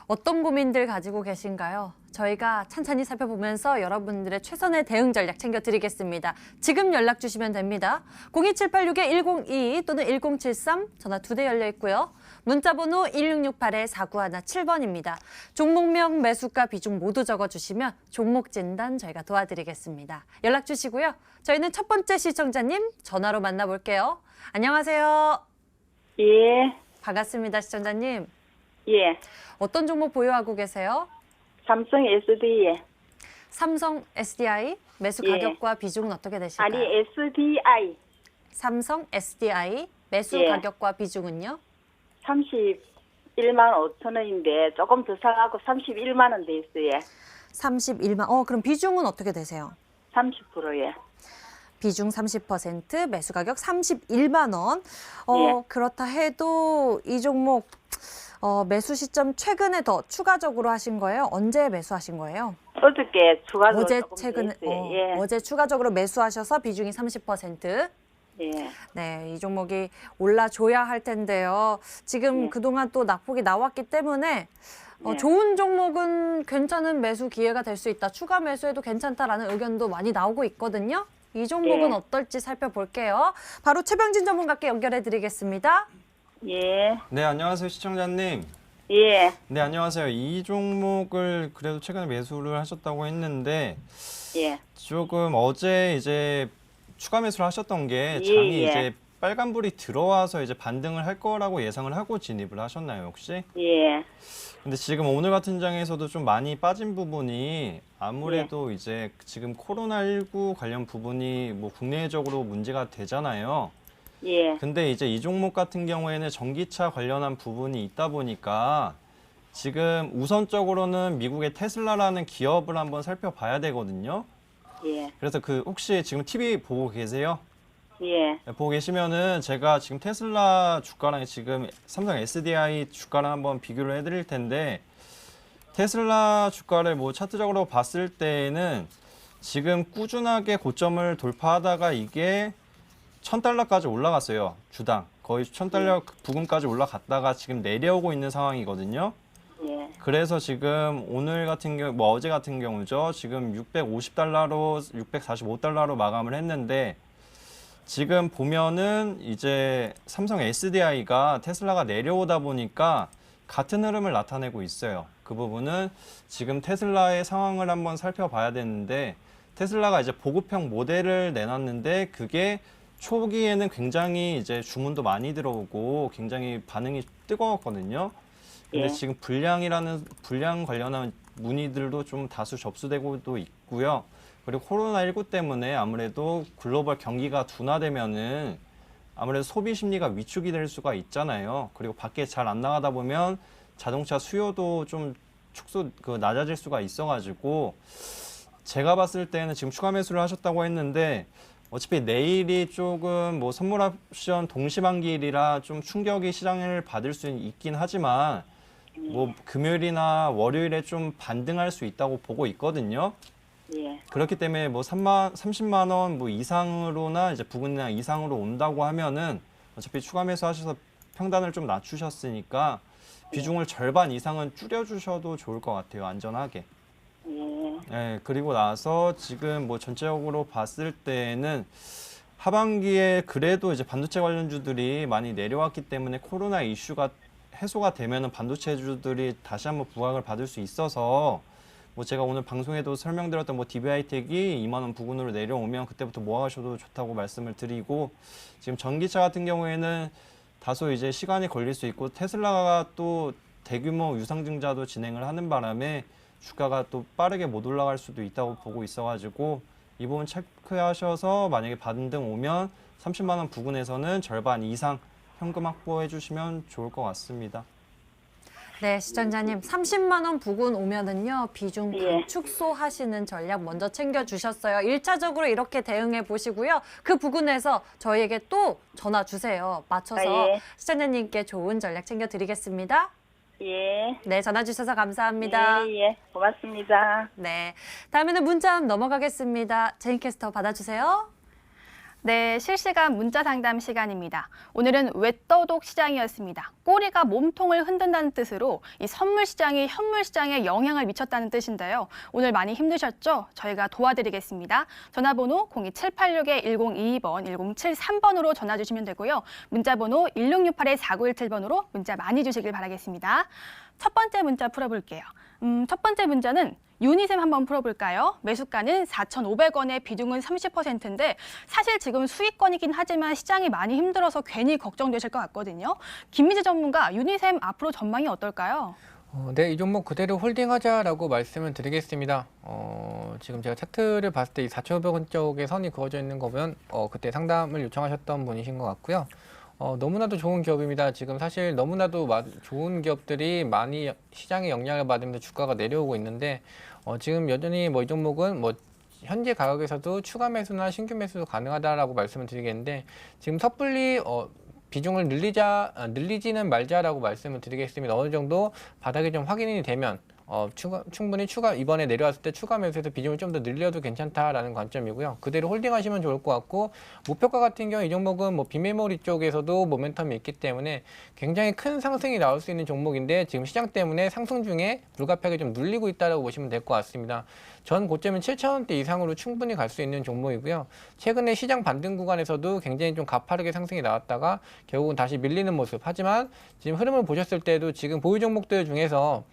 어떤 고민들 가지고 계신가요? 저희가 찬찬히 살펴보면서 여러분들의 최선의 대응 전략 챙겨드리겠습니다. 지금 연락 주시면 됩니다. 02786-1022 또는 1073 전화 2대 열려 있고요. 문자번호 1668-4917번입니다. 종목명, 매수가, 비중 모두 적어주시면 종목 진단 저희가 도와드리겠습니다. 연락 주시고요. 저희는 첫 번째 시청자님 전화로 만나볼게요. 안녕하세요. 예, 반갑습니다, 시청자님. 예. 어떤 종목 보유하고 계세요? 삼성 SD에. 삼성 SDI 매수 예. 가격과 비중은 어떻게 되실까요? 아니, SDI. 삼성 SDI 매수 예. 가격과 비중은요? 31만 5천 원인데 조금 더 사가고 31만 원 돼 있어요. 31만. 그럼 비중은 어떻게 되세요? 30%예. 비중 30%, 매수 가격 31만 원. 예. 그렇다 해도 이 종목 매수 시점 최근에 더 추가적으로 하신 거예요? 언제 매수하신 거예요? 어저께 추가로 어제 조금 더 최근에 했어요. 예. 어제 추가적으로 매수하셔서 비중이 30%. 예. 네, 이 종목이 올라줘야 할 텐데요. 지금 예. 그동안 또 낙폭이 나왔기 때문에 예. 좋은 종목은 괜찮은 매수 기회가 될 수 있다. 추가 매수해도 괜찮다라는 의견도 많이 나오고 있거든요. 이 종목은 예. 어떨지 살펴볼게요. 바로 최병진 전문가께 연결해 드리겠습니다. 예. 네, 안녕하세요, 시청자님. 예. 네, 안녕하세요. 이 종목을 그래도 최근에 매수를 하셨다고 했는데 예. 조금 어제 이제 추가 매수를 하셨던 게 예, 장이 예. 이제 빨간불이 들어와서 이제 반등을 할 거라고 예상을 하고 진입을 하셨나요, 혹시? 예. 근데 지금 오늘 같은 장에서도 좀 많이 빠진 부분이 아무래도 이제 지금 코로나19 관련 부분이 뭐 국내적으로 문제가 되잖아요. 예. 근데 이제 이 종목 같은 경우에는 전기차 관련한 부분이 있다 보니까 지금 우선적으로는 미국의 테슬라라는 기업을 한번 살펴봐야 되거든요. 예. 그래서 혹시 지금 TV 보고 계세요? 예. 네, 보고 계시면은 제가 지금 테슬라 주가랑 지금 삼성 SDI 주가랑 한번 비교를 해드릴 텐데 테슬라 주가를 뭐 차트적으로 봤을 때에는 지금 꾸준하게 고점을 돌파하다가 이게 1,000달러까지 올라갔어요. 주당. 거의 1,000달러 부근까지 올라갔다가 지금 내려오고 있는 상황이거든요. 예. 그래서 지금 오늘 같은 경우, 뭐 어제 같은 경우죠. 지금 650달러로, 645달러로 마감을 했는데 지금 보면은 이제 삼성 SDI가 테슬라가 내려오다 보니까 같은 흐름을 나타내고 있어요. 그 부분은 지금 테슬라의 상황을 한번 살펴봐야 되는데 테슬라가 이제 보급형 모델을 내놨는데 그게 초기에는 굉장히 이제 주문도 많이 들어오고 굉장히 반응이 뜨거웠거든요. 근데 예. 지금 불량 관련한 문의들도 좀 다수 접수되고도 있고요. 그리고 코로나19 때문에 아무래도 글로벌 경기가 둔화되면은 아무래도 소비 심리가 위축이 될 수가 있잖아요. 그리고 밖에 잘 안 나가다 보면 자동차 수요도 좀 낮아질 수가 있어가지고 제가 봤을 때는 지금 추가 매수를 하셨다고 했는데 어차피 내일이 조금 뭐 선물 옵션 동시반기일이라 좀 충격이 시장을 받을 수 있긴 하지만 뭐 금요일이나 월요일에 좀 반등할 수 있다고 보고 있거든요. 예. 그렇기 때문에 뭐 30만 원 뭐 이상으로나 이제 부근량 이상으로 온다고 하면은 어차피 추가 매수하셔서 평단을 좀 낮추셨으니까 비중을 절반 이상은 줄여주셔도 좋을 것 같아요. 안전하게. 예. 네, 그리고 나서 지금 뭐 전체적으로 봤을 때는 하반기에 그래도 이제 반도체 관련주들이 많이 내려왔기 때문에 코로나 이슈가 해소가 되면은 반도체주들이 다시 한번 부각을 받을 수 있어서 뭐 제가 오늘 방송에도 설명드렸던 뭐 DB하이텍이 2만 원 부근으로 내려오면 그때부터 모아가셔도 좋다고 말씀을 드리고 지금 전기차 같은 경우에는 다소 이제 시간이 걸릴 수 있고 테슬라가 또 대규모 유상증자도 진행을 하는 바람에 주가가 또 빠르게 못 올라갈 수도 있다고 보고 있어가지고 이 부분 체크하셔서 만약에 반등 오면 30만 원 부근에서는 절반 이상 현금 확보해 주시면 좋을 것 같습니다. 네, 시청자님 30만 원 부근 오면은요 비중 예. 축소하시는 전략 먼저 챙겨주셨어요. 1차적으로 이렇게 대응해 보시고요. 그 부근에서 저희에게 또 전화 주세요. 맞춰서 예. 시청자님께 좋은 전략 챙겨드리겠습니다. 예. 네, 전화 주셔서 감사합니다. 예. 예. 고맙습니다. 네, 다음에는 문자 넘어가겠습니다. 제인캐스터 받아주세요. 네, 실시간 문자 상담 시간입니다. 오늘은 외떠독 시장이었습니다. 꼬리가 몸통을 흔든다는 뜻으로 이 선물 시장이 현물 시장에 영향을 미쳤다는 뜻인데요. 오늘 많이 힘드셨죠? 저희가 도와드리겠습니다. 전화번호 02786-1022번, 1073번으로 전화 주시면 되고요. 문자번호 1668-4917번으로 문자 많이 주시길 바라겠습니다. 첫 번째 문자 풀어볼게요. 첫 번째 문자는 유니셈 한번 풀어볼까요? 매수가는 4,500원에 비중은 30%인데 사실 지금 수익권이긴 하지만 시장이 많이 힘들어서 괜히 걱정되실 것 같거든요. 김미지 전문가, 유니셈 앞으로 전망이 어떨까요? 네, 이 종목 그대로 홀딩하자라고 말씀을 드리겠습니다. 지금 제가 차트를 봤을 때 이 4,500원 쪽에 선이 그어져 있는 거 보면 그때 상담을 요청하셨던 분이신 것 같고요. 너무나도 좋은 기업입니다. 지금 사실 너무나도 좋은 기업들이 많이 시장의 영향을 받으면서 주가가 내려오고 있는데 지금 여전히 뭐 이 종목은 뭐 현재 가격에서도 추가 매수나 신규 매수도 가능하다라고 말씀을 드리겠는데 지금 섣불리 비중을 늘리지는 말자라고 말씀을 드리겠습니다. 어느 정도 바닥이 좀 확인이 되면 충분히 이번에 내려왔을 때 추가 매수해서 비중을 좀 더 늘려도 괜찮다라는 관점이고요. 그대로 홀딩하시면 좋을 것 같고 목표가 같은 경우 이 종목은 뭐 빅메모리 쪽에서도 모멘텀이 있기 때문에 굉장히 큰 상승이 나올 수 있는 종목인데 지금 시장 때문에 상승 중에 불가피하게 좀 눌리고 있다라고 보시면 될 것 같습니다. 전 고점은 7,000원대 이상으로 충분히 갈 수 있는 종목이고요. 최근에 시장 반등 구간에서도 굉장히 좀 가파르게 상승이 나왔다가 결국은 다시 밀리는 모습. 하지만 지금 흐름을 보셨을 때도 지금 보유 종목들 중에서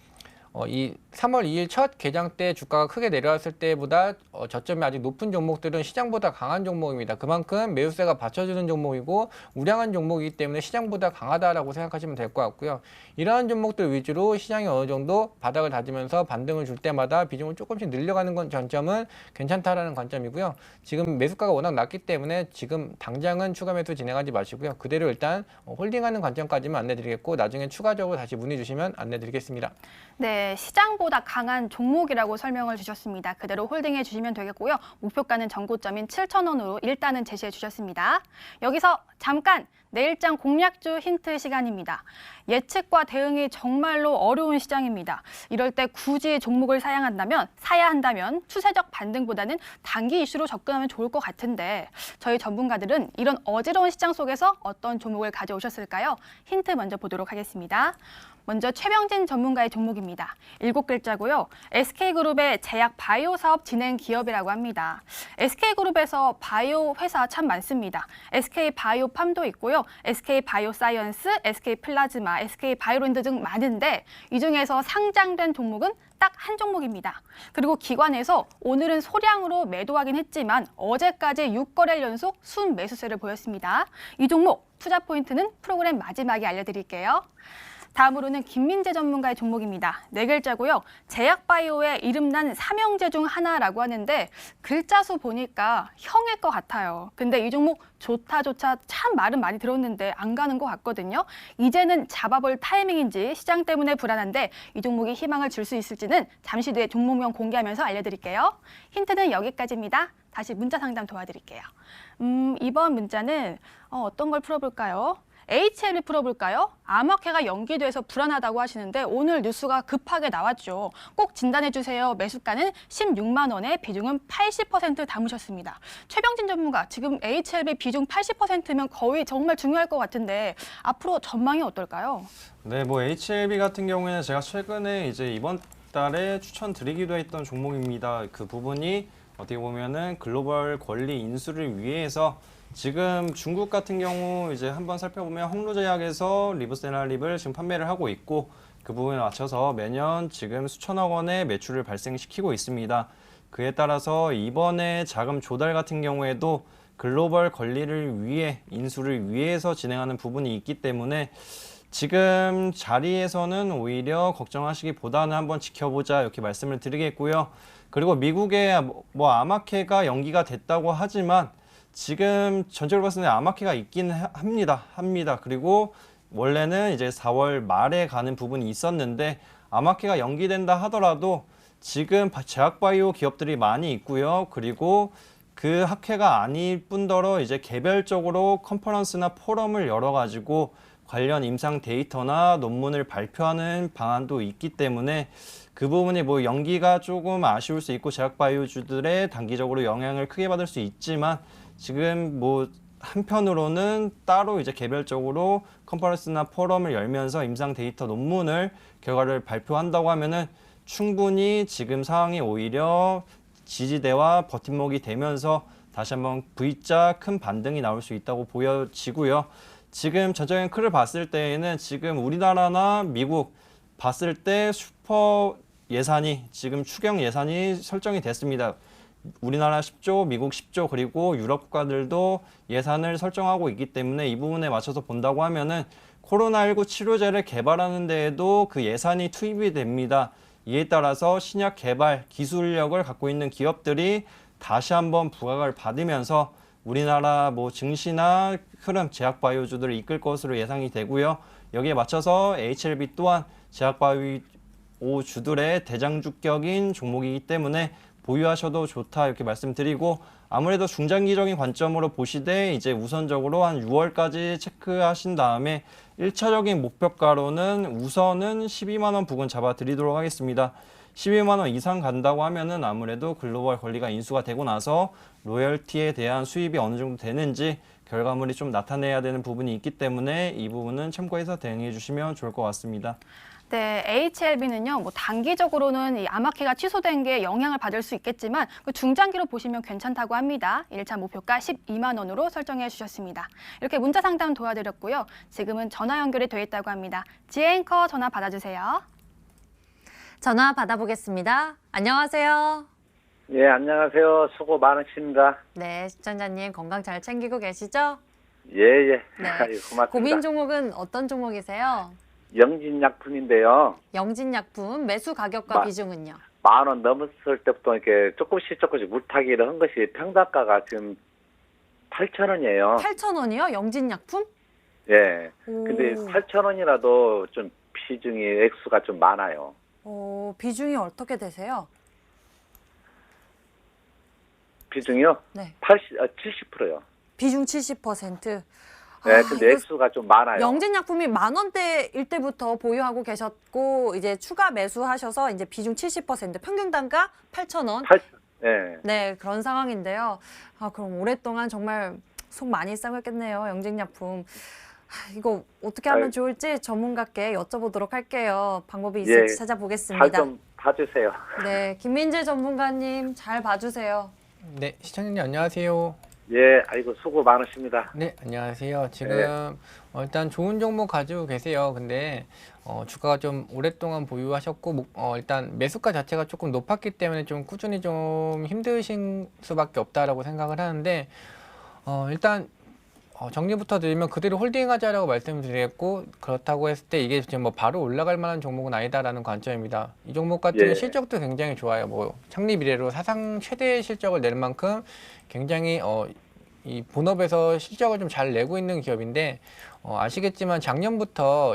이 3월 2일 첫 개장 때 주가가 크게 내려왔을 때보다 저점이 아직 높은 종목들은 시장보다 강한 종목입니다. 그만큼 매수세가 받쳐주는 종목이고 우량한 종목이기 때문에 시장보다 강하다라고 생각하시면 될 것 같고요. 이러한 종목들 위주로 시장이 어느 정도 바닥을 다지면서 반등을 줄 때마다 비중을 조금씩 늘려가는 건 전점은 괜찮다라는 관점이고요. 지금 매수가가 워낙 낮기 때문에 지금 당장은 추가 매수 진행하지 마시고요. 그대로 일단 홀딩하는 관점까지만 안내드리겠고 나중에 추가적으로 다시 문의 주시면 안내드리겠습니다. 네, 시장보다 강한 종목이라고 설명을 주셨습니다. 그대로 홀딩해 주시면 되겠고요. 목표가는 전고점인 7,000원으로 일단은 제시해 주셨습니다. 여기서 잠깐 내일장 공략주 힌트 시간입니다. 예측과 대응이 정말로 어려운 시장입니다. 이럴 때 굳이 종목을 사야 한다면 추세적 반등보다는 단기 이슈로 접근하면 좋을 것 같은데 저희 전문가들은 이런 어지러운 시장 속에서 어떤 종목을 가져오셨을까요? 힌트 먼저 보도록 하겠습니다. 먼저 최병진 전문가의 종목입니다. 7글자고요. SK그룹의 제약 바이오 사업 진행 기업이라고 합니다. SK그룹에서 바이오 회사 참 많습니다. SK바이오팜도 있고요. SK바이오사이언스, SK플라즈마, SK바이오랜드 등 많은데 이 중에서 상장된 종목은 딱 한 종목입니다. 그리고 기관에서 오늘은 소량으로 매도하긴 했지만 어제까지 6거래일 연속 순매수세를 보였습니다. 이 종목 투자 포인트는 프로그램 마지막에 알려드릴게요. 다음으로는 김민재 전문가의 종목입니다. 4글자고요. 제약바이오의 이름난 삼형제 중 하나라고 하는데 글자 수 보니까 형일 것 같아요. 근데 이 종목 좋다조차 참 말은 많이 들었는데 안 가는 것 같거든요. 이제는 잡아볼 타이밍인지 시장 때문에 불안한데 이 종목이 희망을 줄 수 있을지는 잠시 뒤에 종목명 공개하면서 알려드릴게요. 힌트는 여기까지입니다. 다시 문자 상담 도와드릴게요. 이번 문자는 어떤 걸 풀어볼까요? HLB 풀어볼까요? 암호화폐가 연기돼서 불안하다고 하시는데 오늘 뉴스가 급하게 나왔죠. 꼭 진단해주세요. 매수가는 16만 원에 비중은 80% 담으셨습니다. 최병진 전문가, 지금 HLB 비중 80%면 거의 정말 중요할 것 같은데 앞으로 전망이 어떨까요? 네, 뭐 HLB 같은 경우에는 제가 최근에 이제 이번 달에 추천드리기도 했던 종목입니다. 그 부분이 어떻게 보면은 글로벌 권리 인수를 위해서 지금 중국 같은 경우 이제 한번 살펴보면 홍루제약에서 리보세나립을 지금 판매를 하고 있고 그 부분에 맞춰서 매년 지금 수천억 원의 매출을 발생시키고 있습니다. 그에 따라서 이번에 자금 조달 같은 경우에도 글로벌 권리를 위해 인수를 위해서 진행하는 부분이 있기 때문에 지금 자리에서는 오히려 걱정하시기보다는 한번 지켜보자 이렇게 말씀을 드리겠고요. 그리고 미국의 뭐 암호화폐가 연기가 됐다고 하지만 지금 전체적으로 봤을 때 암호화폐가 있긴 합니다. 그리고 원래는 이제 4월 말에 가는 부분이 있었는데 암호화폐가 연기된다 하더라도 지금 제약바이오 기업들이 많이 있고요. 그리고 그 학회가 아닐 뿐더러 이제 개별적으로 컨퍼런스나 포럼을 열어가지고 관련 임상 데이터나 논문을 발표하는 방안도 있기 때문에 그 부분이 뭐 연기가 조금 아쉬울 수 있고 제약바이오주들의 단기적으로 영향을 크게 받을 수 있지만 지금 뭐 한편으로는 따로 이제 개별적으로 컨퍼런스나 포럼을 열면서 임상 데이터 논문을 결과를 발표한다고 하면은 충분히 지금 상황이 오히려 지지대와 버팀목이 되면서 다시 한번 V자 큰 반등이 나올 수 있다고 보여지고요. 지금 전체적인 틀을 봤을 때에는 지금 우리나라나 미국 봤을 때 슈퍼 예산이 지금 추경 예산이 설정이 됐습니다. 우리나라 10조, 미국 10조, 그리고 유럽 국가들도 예산을 설정하고 있기 때문에 이 부분에 맞춰서 본다고 하면은 코로나19 치료제를 개발하는 데에도 그 예산이 투입이 됩니다. 이에 따라서 신약 개발 기술력을 갖고 있는 기업들이 다시 한번 부각을 받으면서 우리나라 뭐 증시나 흐름 제약바이오주들을 이끌 것으로 예상이 되고요. 여기에 맞춰서 HLB 또한 제약바이오주들의 대장주격인 종목이기 때문에 보유하셔도 좋다 이렇게 말씀드리고 아무래도 중장기적인 관점으로 보시되 이제 우선적으로 한 6월까지 체크하신 다음에 1차적인 목표가로는 우선은 12만 원 부근 잡아드리도록 하겠습니다. 12만 원 이상 간다고 하면은 아무래도 글로벌 권리가 인수가 되고 나서 로열티에 대한 수입이 어느 정도 되는지 결과물이 좀 나타내야 되는 부분이 있기 때문에 이 부분은 참고해서 대응해 주시면 좋을 것 같습니다. 네, HLB는요, 뭐 단기적으로는 이 암호화폐가 취소된 게 영향을 받을 수 있겠지만 그 중장기로 보시면 괜찮다고 합니다. 1차 목표가 12만 원으로 설정해 주셨습니다. 이렇게 문자 상담 도와드렸고요. 지금은 전화 연결이 돼 있다고 합니다. 지앵커 전화 받아주세요. 전화 받아보겠습니다. 안녕하세요. 예, 안녕하세요. 수고 많으십니다. 네, 시청자님 건강 잘 챙기고 계시죠? 예, 예. 네. 고맙습니다. 고민 종목은 어떤 종목이세요? 영진약품인데요. 영진약품 매수 가격과 비중은요? 10,000원 넘었을 때부터 이렇게 조금씩 물타기를 한 것이 평단가가 지금 8,000원이에요. 8,000원이요? 영진약품? 예. 오. 근데 8,000원이라도 좀 비중이 액수가 좀 많아요. 비중이 어떻게 되세요? 비중이요? 네. 70%요. 비중 70%. 네, 근데 이거 액수가 좀 많아요. 영진약품이 10,000원대일 때부터 보유하고 계셨고 이제 추가 매수하셔서 이제 비중 70%, 평균 단가 8,000원. 네. 네, 그런 상황인데요. 그럼 오랫동안 정말 속 많이 썩었겠네요, 영진약품. 이거 어떻게 하면 아유. 좋을지 전문가께 여쭤보도록 할게요. 방법이 있을지 예, 찾아보겠습니다. 잘 좀 봐주세요. 네, 김민재 전문가님 잘 봐주세요. 네, 시청자님 안녕하세요. 예, 아이고 수고 많으십니다. 네, 안녕하세요. 지금 일단 좋은 종목 가지고 계세요. 근데 주가가 좀 오랫동안 보유하셨고 일단 매수가 자체가 조금 높았기 때문에 좀 꾸준히 좀 힘드신 수밖에 없다라고 생각을 하는데 일단 정리부터 드리면 그대로 홀딩하자라고 말씀드리겠고 그렇다고 했을 때 이게 지금 뭐 바로 올라갈 만한 종목은 아니다라는 관점입니다. 이 종목 같은 경우 실적도 굉장히 좋아요. 뭐 창립 이래로 사상 최대 실적을 낼 만큼 굉장히 이 본업에서 실적을 좀 잘 내고 있는 기업인데 아시겠지만 작년부터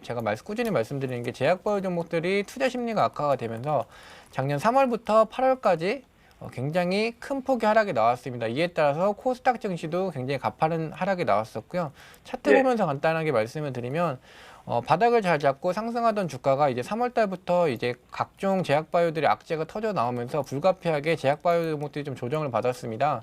제가 꾸준히 말씀드리는 게 제약바이오 종목들이 투자 심리가 악화가 되면서 작년 3월부터 8월까지 굉장히 큰 폭의 하락이 나왔습니다. 이에 따라서 코스닥 증시도 굉장히 가파른 하락이 나왔었고요. 차트 보면서 간단하게 말씀을 드리면 바닥을 잘 잡고 상승하던 주가가 이제 3월 달부터 이제 각종 제약바이오들의 악재가 터져 나오면서 불가피하게 제약바이오 종목들이 좀 조정을 받았습니다.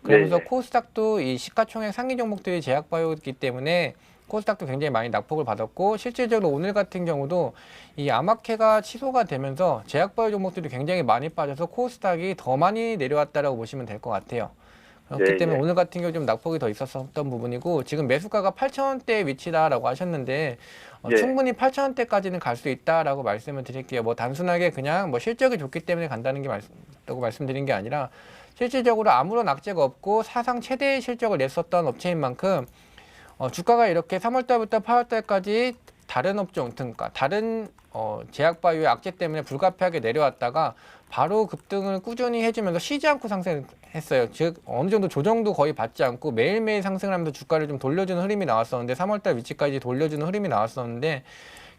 그러면서 코스닥도 이 시가총액 상위 종목들이 제약바이오이기 때문에 코스닥도 굉장히 많이 낙폭을 받았고 실질적으로 오늘 같은 경우도 이 아마케가 취소가 되면서 제약바이오 종목들이 굉장히 많이 빠져서 코스닥이 더 많이 내려왔다라고 보시면 될 것 같아요. 그렇기 때문에 오늘 같은 경우 좀 낙폭이 더 있었던 부분이고 지금 매수가가 8,000원대에 위치다라고 하셨는데 충분히 8,000원대까지는 갈 수 있다라고 말씀을 드릴게요. 뭐 단순하게 그냥 뭐 실적이 좋기 때문에 간다는 게 말씀드린 게 아니라 실질적으로 아무런 악재가 없고 사상 최대의 실적을 냈었던 업체인 만큼 주가가 이렇게 3월 달부터 8월 달까지 다른 업종, 그러니까 다른 제약바이오의 악재 때문에 불가피하게 내려왔다가 바로 급등을 꾸준히 해주면서 쉬지 않고 상승했어요. 즉 어느 정도 조정도 거의 받지 않고 매일매일 상승을 하면서 주가를 좀 돌려주는 흐름이 나왔었는데 3월 달 위치까지 돌려주는 흐름이 나왔었는데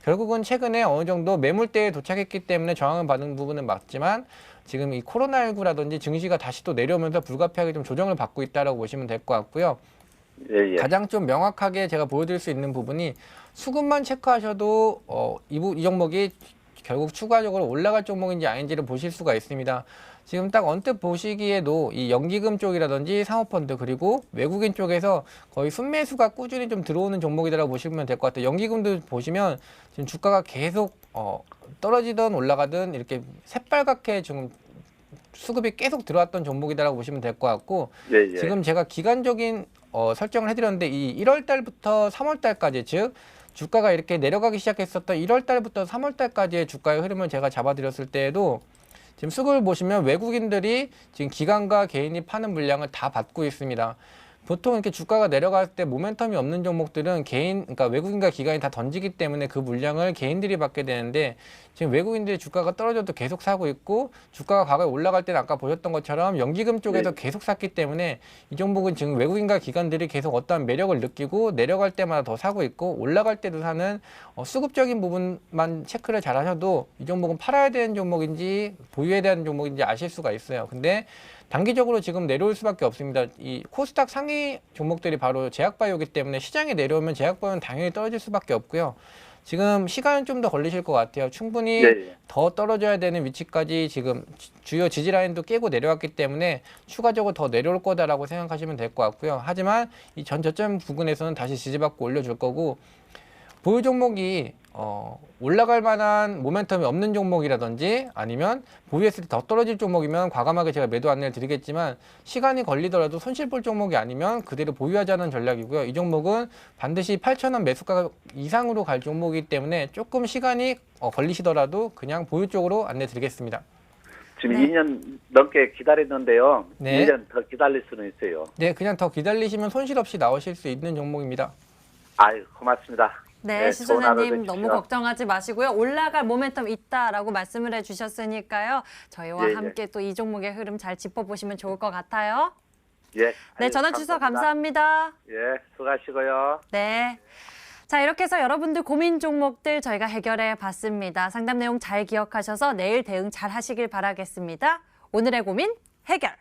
결국은 최근에 어느 정도 매물대에 도착했기 때문에 저항을 받은 부분은 맞지만 지금 이 코로나19라든지 증시가 다시 또 내려오면서 불가피하게 좀 조정을 받고 있다라고 보시면 될 것 같고요. 가장 좀 명확하게 제가 보여드릴 수 있는 부분이 수급만 체크하셔도 이 종목이 결국 추가적으로 올라갈 종목인지 아닌지를 보실 수가 있습니다. 지금 딱 언뜻 보시기에도 이 연기금 쪽이라든지 사모펀드 그리고 외국인 쪽에서 거의 순매수가 꾸준히 좀 들어오는 종목이라고 보시면 될 것 같아요. 연기금도 보시면 지금 주가가 계속 떨어지든 올라가든 이렇게 새빨갛게 지금 수급이 계속 들어왔던 종목이다라고 보시면 될 것 같고 지금 제가 기간적인 설정을 해드렸는데 이 1월 달부터 3월 달까지 즉 주가가 이렇게 내려가기 시작했었던 1월 달부터 3월 달까지의 주가의 흐름을 제가 잡아드렸을 때에도 지금 수급을 보시면 외국인들이 지금 기관과 개인이 파는 물량을 다 받고 있습니다. 보통 이렇게 주가가 내려갈 때 모멘텀이 없는 종목들은 그러니까 외국인과 기관이 다 던지기 때문에 그 물량을 개인들이 받게 되는데 지금 외국인들이 주가가 떨어져도 계속 사고 있고 주가가 과거에 올라갈 때는 아까 보셨던 것처럼 연기금 쪽에서 계속 샀기 때문에 이 종목은 지금 외국인과 기관들이 계속 어떠한 매력을 느끼고 내려갈 때마다 더 사고 있고 올라갈 때도 사는 수급적인 부분만 체크를 잘 하셔도 이 종목은 팔아야 되는 종목인지 보유해야 되는 종목인지 아실 수가 있어요. 근데 단기적으로 지금 내려올 수밖에 없습니다. 이 코스닥 상위 종목들이 바로 제약바이오이기 때문에 시장에 내려오면 제약바이오는 당연히 떨어질 수밖에 없고요. 지금 시간은 좀 더 걸리실 것 같아요. 충분히 더 떨어져야 되는 위치까지 지금 주요 지지라인도 깨고 내려왔기 때문에 추가적으로 더 내려올 거다라고 생각하시면 될 것 같고요. 하지만 이 전 저점 부근에서는 다시 지지받고 올려줄 거고 보유 종목이 올라갈 만한 모멘텀이 없는 종목이라든지 아니면 보유했을 때 더 떨어질 종목이면 과감하게 제가 매도 안내를 드리겠지만 시간이 걸리더라도 손실 볼 종목이 아니면 그대로 보유하자는 전략이고요. 이 종목은 반드시 8,000원 매수가 이상으로 갈 종목이기 때문에 조금 시간이 걸리시더라도 그냥 보유 쪽으로 안내 드리겠습니다. 지금 2년 넘게 기다렸는데요. 네. 1년 더 기다릴 수는 있어요. 네, 그냥 더 기다리시면 손실 없이 나오실 수 있는 종목입니다. 아유, 고맙습니다. 네, 좋은 하루 시청자님 되십시오. 너무 걱정하지 마시고요. 올라갈 모멘텀 있다라고 말씀을 해주셨으니까요. 저희와 함께 또 이 종목의 흐름 잘 짚어보시면 좋을 것 같아요. 네, 네, 전화 주셔서 감사합니다. 예, 수고하시고요. 네. 자, 이렇게 해서 여러분들 고민 종목들 저희가 해결해 봤습니다. 상담 내용 잘 기억하셔서 내일 대응 잘 하시길 바라겠습니다. 오늘의 고민 해결.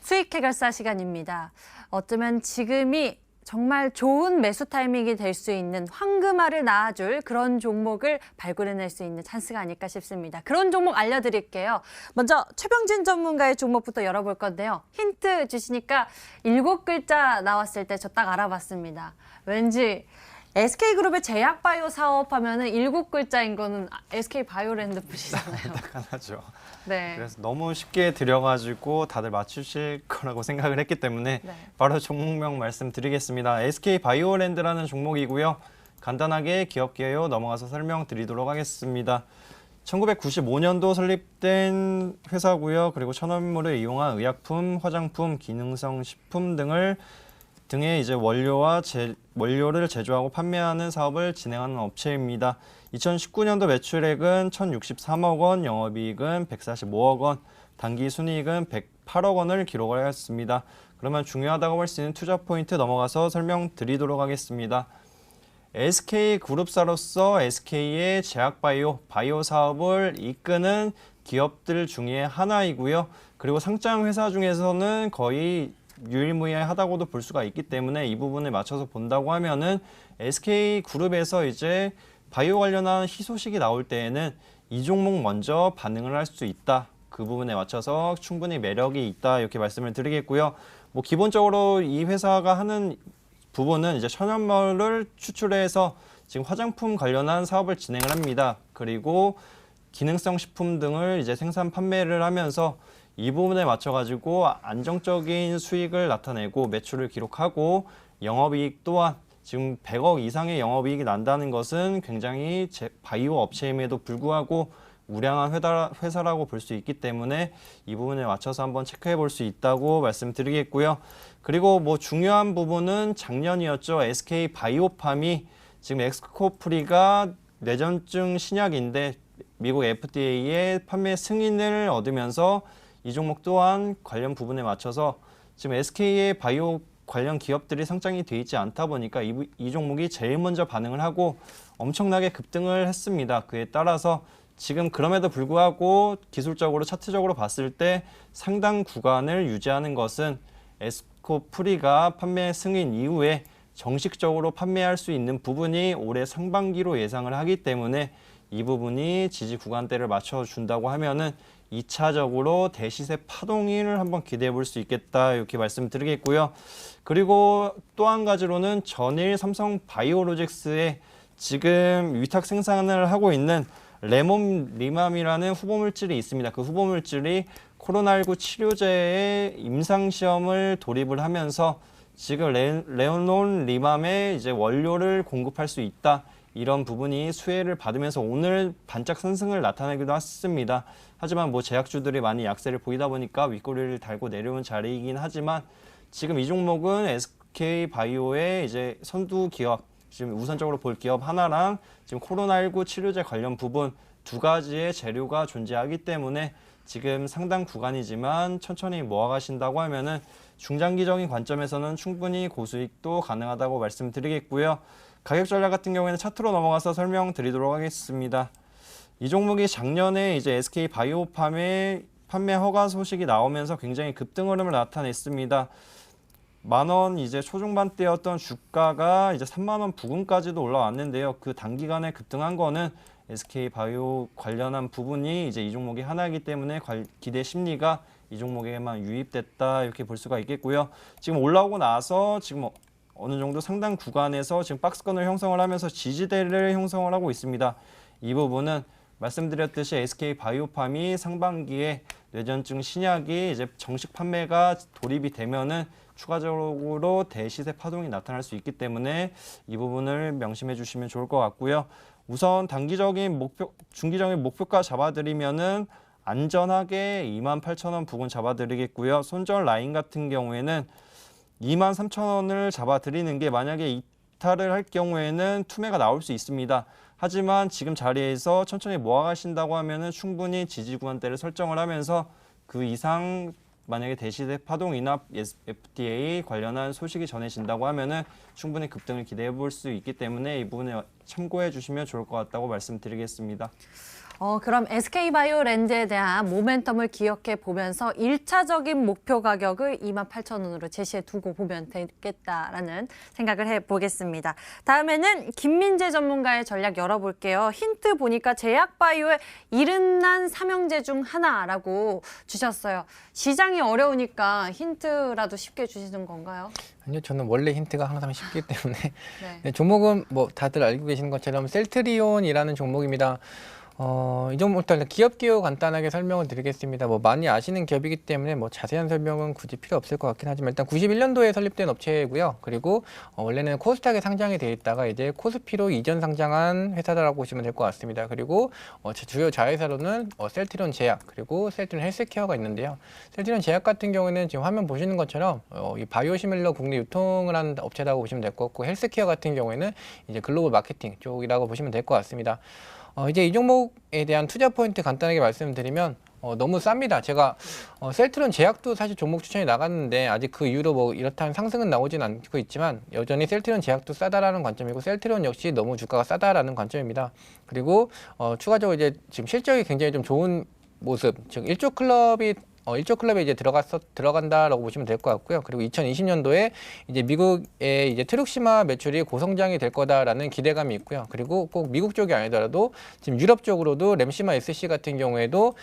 수익 해결사 시간입니다. 어쩌면 지금이 정말 좋은 매수 타이밍이 될 수 있는 황금알을 낳아줄 그런 종목을 발굴해낼 수 있는 찬스가 아닐까 싶습니다. 그런 종목 알려드릴게요. 먼저 최병진 전문가의 종목부터 열어볼 건데요. 힌트 주시니까 7글자 나왔을 때 저 딱 알아봤습니다. 왠지 SK그룹의 제약바이오 사업하면은 7글자인 거는 SK바이오랜드 뿐이잖아요. 하죠. 네. 그래서 너무 쉽게 드려가지고 다들 맞추실 거라고 생각을 했기 때문에 네. 바로 종목명 말씀드리겠습니다. SK바이오랜드라는 종목이고요. 간단하게 기업 개요 넘어가서 설명드리도록 하겠습니다. 1995년도 설립된 회사고요. 그리고 천연물을 이용한 의약품, 화장품, 기능성 식품 등의 이제 원료를 제조하고 판매하는 사업을 진행하는 업체입니다. 2019년도 매출액은 1,063억 원, 영업이익은 145억 원, 단기 순이익은 108억 원을 기록을 하였습니다. 그러면 중요하다고 할 수 있는 투자 포인트 넘어가서 설명드리도록 하겠습니다. SK그룹사로서 SK의 제약바이오, 바이오 사업을 이끄는 기업들 중에 하나이고요. 그리고 상장 회사 중에서는 거의 유일무이하다고도 볼 수가 있기 때문에 이 부분을 맞춰서 본다고 하면은 SK그룹에서 이제 바이오 관련한 희소식이 나올 때에는 이 종목 먼저 반응을 할 수 있다. 그 부분에 맞춰서 충분히 매력이 있다. 이렇게 말씀을 드리겠고요. 뭐 기본적으로 이 회사가 하는 부분은 이제 천연물을 추출해서 지금 화장품 관련한 사업을 진행을 합니다. 그리고 기능성 식품 등을 이제 생산 판매를 하면서 이 부분에 맞춰가지고 안정적인 수익을 나타내고 매출을 기록하고 영업이익 또한 지금 100억 이상의 영업이익이 난다는 것은 굉장히 바이오 업체임에도 불구하고 우량한 회사라고 볼 수 있기 때문에 이 부분에 맞춰서 한번 체크해 볼 수 있다고 말씀드리겠고요. 그리고 뭐 중요한 부분은 작년이었죠. SK 바이오팜이 지금 엑스코프리가 뇌전증 신약인데 미국 FDA의 판매 승인을 얻으면서 이 종목 또한 관련 부분에 맞춰서 지금 SK의 바이오 관련 기업들이 상장이 돼 있지 않다 보니까 이 종목이 제일 먼저 반응을 하고 엄청나게 급등을 했습니다. 그에 따라서 지금 그럼에도 불구하고 기술적으로 차트적으로 봤을 때 상당 구간을 유지하는 것은 에스코프리가 판매 승인 이후에 정식적으로 판매할 수 있는 부분이 올해 상반기로 예상을 하기 때문에 이 부분이 지지 구간대를 맞춰준다고 하면은 2차적으로 대시세 파동을 한번 기대해 볼 수 있겠다 이렇게 말씀드리겠고요. 그리고 또 한 가지로는 전일 삼성 바이오로직스에 지금 위탁 생산을 하고 있는 레몬리맘이라는 후보물질이 있습니다. 그 후보물질이 코로나19 치료제의 임상시험을 돌입을 하면서 지금 레몬리맘의 이제 원료를 공급할 수 있다. 이런 부분이 수혜를 받으면서 오늘 반짝 상승을 나타내기도 했습니다. 하지만 뭐 제약주들이 많이 약세를 보이다 보니까 윗꼬리를 달고 내려온 자리이긴 하지만 지금 이 종목은 SK바이오의 이제 선두 기업, 지금 우선적으로 볼 기업 하나랑 지금 코로나19 치료제 관련 부분 두 가지의 재료가 존재하기 때문에 지금 상당 구간이지만 천천히 모아가신다고 하면은 중장기적인 관점에서는 충분히 고수익도 가능하다고 말씀드리겠고요. 가격 전략 같은 경우에는 차트로 넘어가서 설명드리도록 하겠습니다. 이 종목이 작년에 이제 SK 바이오팜의 판매 허가 소식이 나오면서 굉장히 급등 흐름을 나타냈습니다. 10,000원 이제 초중반대였던 주가가 이제 30,000원 부근까지도 올라왔는데요. 그 단기간에 급등한 거는 SK 바이오 관련한 부분이 이제 이 종목이 하나이기 때문에 기대 심리가 이 종목에게만 유입됐다 이렇게 볼 수가 있겠고요. 지금 올라오고 나서 지금 어느 정도 상당 구간에서 지금 박스권을 형성을 하면서 지지대를 형성을 하고 있습니다. 이 부분은 말씀드렸듯이 SK 바이오팜이 상반기에 뇌전증 신약이 이제 정식 판매가 돌입이 되면은 추가적으로 대시세 파동이 나타날 수 있기 때문에 이 부분을 명심해 주시면 좋을 것 같고요. 우선 단기적인 목표, 중기적인 목표가 잡아드리면은 안전하게 28,000원 부근 잡아드리겠고요. 손절 라인 같은 경우에는 23,000원을 잡아드리는 게 만약에 이탈을 할 경우에는 투매가 나올 수 있습니다. 하지만 지금 자리에서 천천히 모아가신다고 하면은 충분히 지지 구간대를 설정을 하면서 그 이상 만약에 대시세 파동이나 FDA 관련한 소식이 전해진다고 하면은 충분히 급등을 기대해 볼 수 있기 때문에 이 부분에 참고해 주시면 좋을 것 같다고 말씀드리겠습니다. 그럼 SK바이오랜드에 대한 모멘텀을 기억해 보면서 1차적인 목표 가격을 28,000원으로 제시해 두고 보면 되겠다라는 생각을 해보겠습니다. 다음에는 김민재 전문가의 전략 열어볼게요. 힌트 보니까 제약바이오의 이른난 삼형제 중 하나라고 주셨어요. 시장이 어려우니까 힌트라도 쉽게 주시는 건가요? 아니요, 저는 원래 힌트가 항상 쉽기 때문에 네. 네, 종목은 뭐 다들 알고 계시는 것처럼 셀트리온이라는 종목입니다. 이 종목부터 기업 기호 간단하게 설명을 드리겠습니다. 뭐 많이 아시는 기업이기 때문에 뭐 자세한 설명은 굳이 필요 없을 것 같긴 하지만 일단 91년도에 설립된 업체이고요. 그리고 원래는 코스닥에 상장이 돼 있다가 이제 코스피로 이전 상장한 회사다라고 보시면 될 것 같습니다. 그리고 주요 자회사로는 셀트리온 제약 그리고 셀트리온 헬스케어가 있는데요. 셀트리온 제약 같은 경우에는 지금 화면 보시는 것처럼 이 바이오시밀러 국내 유통을 하는 업체라고 보시면 될 것 같고 헬스케어 같은 경우에는 이제 글로벌 마케팅 쪽이라고 보시면 될 것 같습니다. 이제 이 종목에 대한 투자 포인트 간단하게 말씀드리면 너무 쌉니다. 제가 셀트리온 제약도 사실 종목 추천이 나갔는데 아직 그 이후로 뭐 이렇다는 상승은 나오진 않고 있지만 여전히 셀트리온 제약도 싸다라는 관점이고 셀트리온 역시 너무 주가가 싸다라는 관점입니다. 그리고 추가적으로 이제 지금 실적이 굉장히 좀 좋은 모습, 즉 1조 클럽에 이제 들어간다라고 보시면 될 것 같고요. 그리고 2020년도에 이제 미국의 이제 트룩시마 매출이 고성장이 될 거다라는 기대감이 있고요. 그리고 꼭 미국 쪽이 아니더라도 지금 유럽 쪽으로도 램시마 SC 같은 경우에도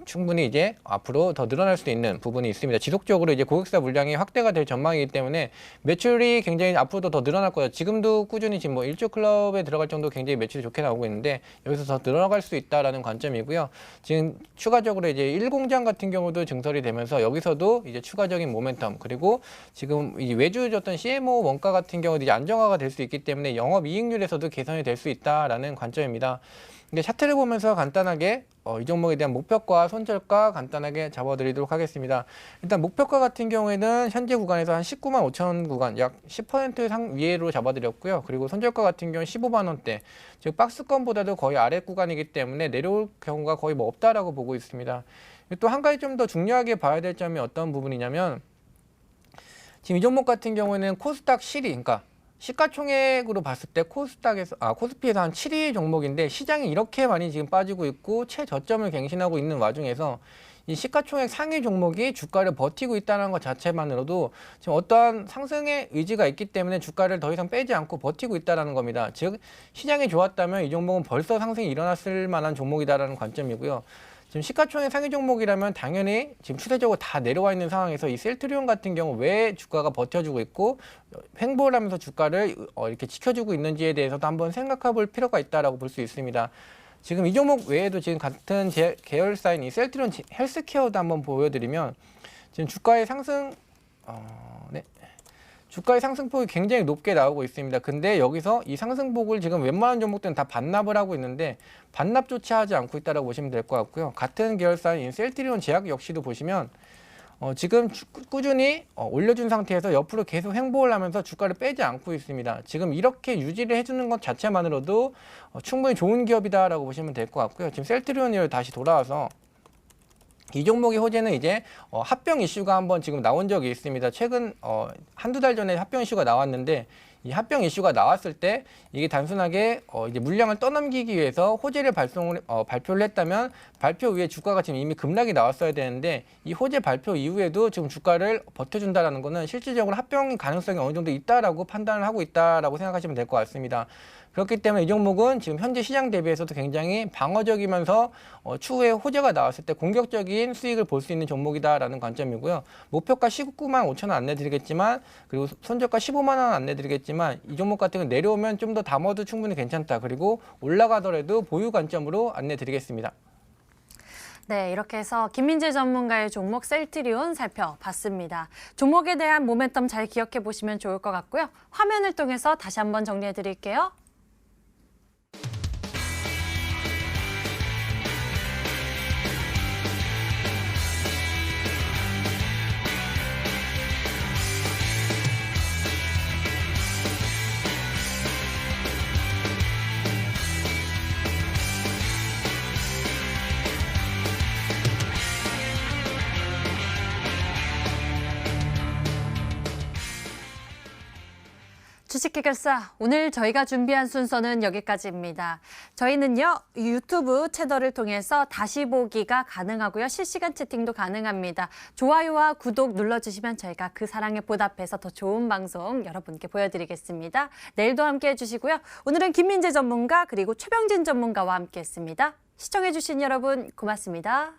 충분히 이제 앞으로 더 늘어날 수 있는 부분이 있습니다. 지속적으로 이제 고객사 물량이 확대가 될 전망이기 때문에 매출이 굉장히 앞으로도 더 늘어날 거예요. 지금도 꾸준히 지금 뭐 1조 클럽에 들어갈 정도 굉장히 매출이 좋게 나오고 있는데 여기서 더 늘어날 수 있다라는 관점이고요. 지금 추가적으로 이제 1공장 같은 경우도 증설이 되면서 여기서도 이제 추가적인 모멘텀 그리고 지금 이 외주줬던 CMO 원가 같은 경우도 이제 안정화가 될 수 있기 때문에 영업이익률에서도 개선이 될 수 있다라는 관점입니다. 근데 차트를 보면서 간단하게 이 종목에 대한 목표가 손절가 간단하게 잡아드리도록 하겠습니다. 일단 목표가 같은 경우에는 현재 구간에서 한 19만 5천 구간 약 10% 위에로 잡아드렸고요. 그리고 손절가 같은 경우는 15만 원대, 즉 박스권보다도 거의 아래 구간이기 때문에 내려올 경우가 거의 뭐 없다라고 보고 있습니다. 또 한 가지 좀 더 중요하게 봐야 될 점이 어떤 부분이냐면 지금 이 종목 같은 경우에는 코스닥 7위, 그러니까 시가총액으로 봤을 때 코스피에서 한 7위 종목인데 시장이 이렇게 많이 지금 빠지고 있고 최저점을 갱신하고 있는 와중에서 이 시가총액 상위 종목이 주가를 버티고 있다는 것 자체만으로도 지금 어떠한 상승의 의지가 있기 때문에 주가를 더 이상 빼지 않고 버티고 있다는 겁니다. 즉 시장이 좋았다면 이 종목은 벌써 상승이 일어났을 만한 종목이다라는 관점이고요. 지금 시가총액 상위 종목이라면 당연히 지금 추세적으로 다 내려와 있는 상황에서 이 셀트리온 같은 경우 왜 주가가 버텨주고 있고 횡보를 하면서 주가를 이렇게 지켜주고 있는지에 대해서도 한번 생각해 볼 필요가 있다라고 볼 수 있습니다. 지금 이 종목 외에도 지금 같은 계열사인 이 셀트리온 헬스케어도 한번 보여드리면 지금 주가의 주가의 상승폭이 굉장히 높게 나오고 있습니다. 근데 여기서 이 상승폭을 지금 웬만한 종목들은 다 반납을 하고 있는데 반납조차 하지 않고 있다고 보시면 될 것 같고요. 같은 계열사인 셀트리온 제약 역시도 보시면 지금 꾸준히 올려준 상태에서 옆으로 계속 횡보를 하면서 주가를 빼지 않고 있습니다. 지금 이렇게 유지를 해주는 것 자체만으로도 충분히 좋은 기업이다라고 보시면 될 것 같고요. 지금 셀트리온을 다시 돌아와서 이 종목의 호재는 이제 합병 이슈가 한번 지금 나온 적이 있습니다. 최근 한두 달 전에 합병 이슈가 나왔는데 이 합병 이슈가 나왔을 때 이게 단순하게 이제 물량을 떠넘기기 위해서 호재를 발표를 했다면 발표 후에 주가가 지금 이미 급락이 나왔어야 되는데 이 호재 발표 이후에도 지금 주가를 버텨준다라는 것은 실질적으로 합병 가능성이 어느 정도 있다라고 판단을 하고 있다라고 생각하시면 될 것 같습니다. 그렇기 때문에 이 종목은 지금 현재 시장 대비해서도 굉장히 방어적이면서 추후에 호재가 나왔을 때 공격적인 수익을 볼 수 있는 종목이다라는 관점이고요. 목표가 19만 5천 원 안내드리겠지만 그리고 손절가 15만 원 안내드리겠지만 이 종목 같은 경우 내려오면 좀 더 담아도 충분히 괜찮다. 그리고 올라가더라도 보유 관점으로 안내드리겠습니다. 네, 이렇게 해서 김민재 전문가의 종목 셀트리온 살펴봤습니다. 종목에 대한 모멘텀 잘 기억해 보시면 좋을 것 같고요. 화면을 통해서 다시 한번 정리해 드릴게요. 주식 해결사, 오늘 저희가 준비한 순서는 여기까지입니다. 저희는요, 유튜브 채널을 통해서 다시 보기가 가능하고요. 실시간 채팅도 가능합니다. 좋아요와 구독 눌러주시면 저희가 그 사랑에 보답해서 더 좋은 방송 여러분께 보여드리겠습니다. 내일도 함께해 주시고요. 오늘은 김민재 전문가 그리고 최병진 전문가와 함께했습니다. 시청해주신 여러분 고맙습니다.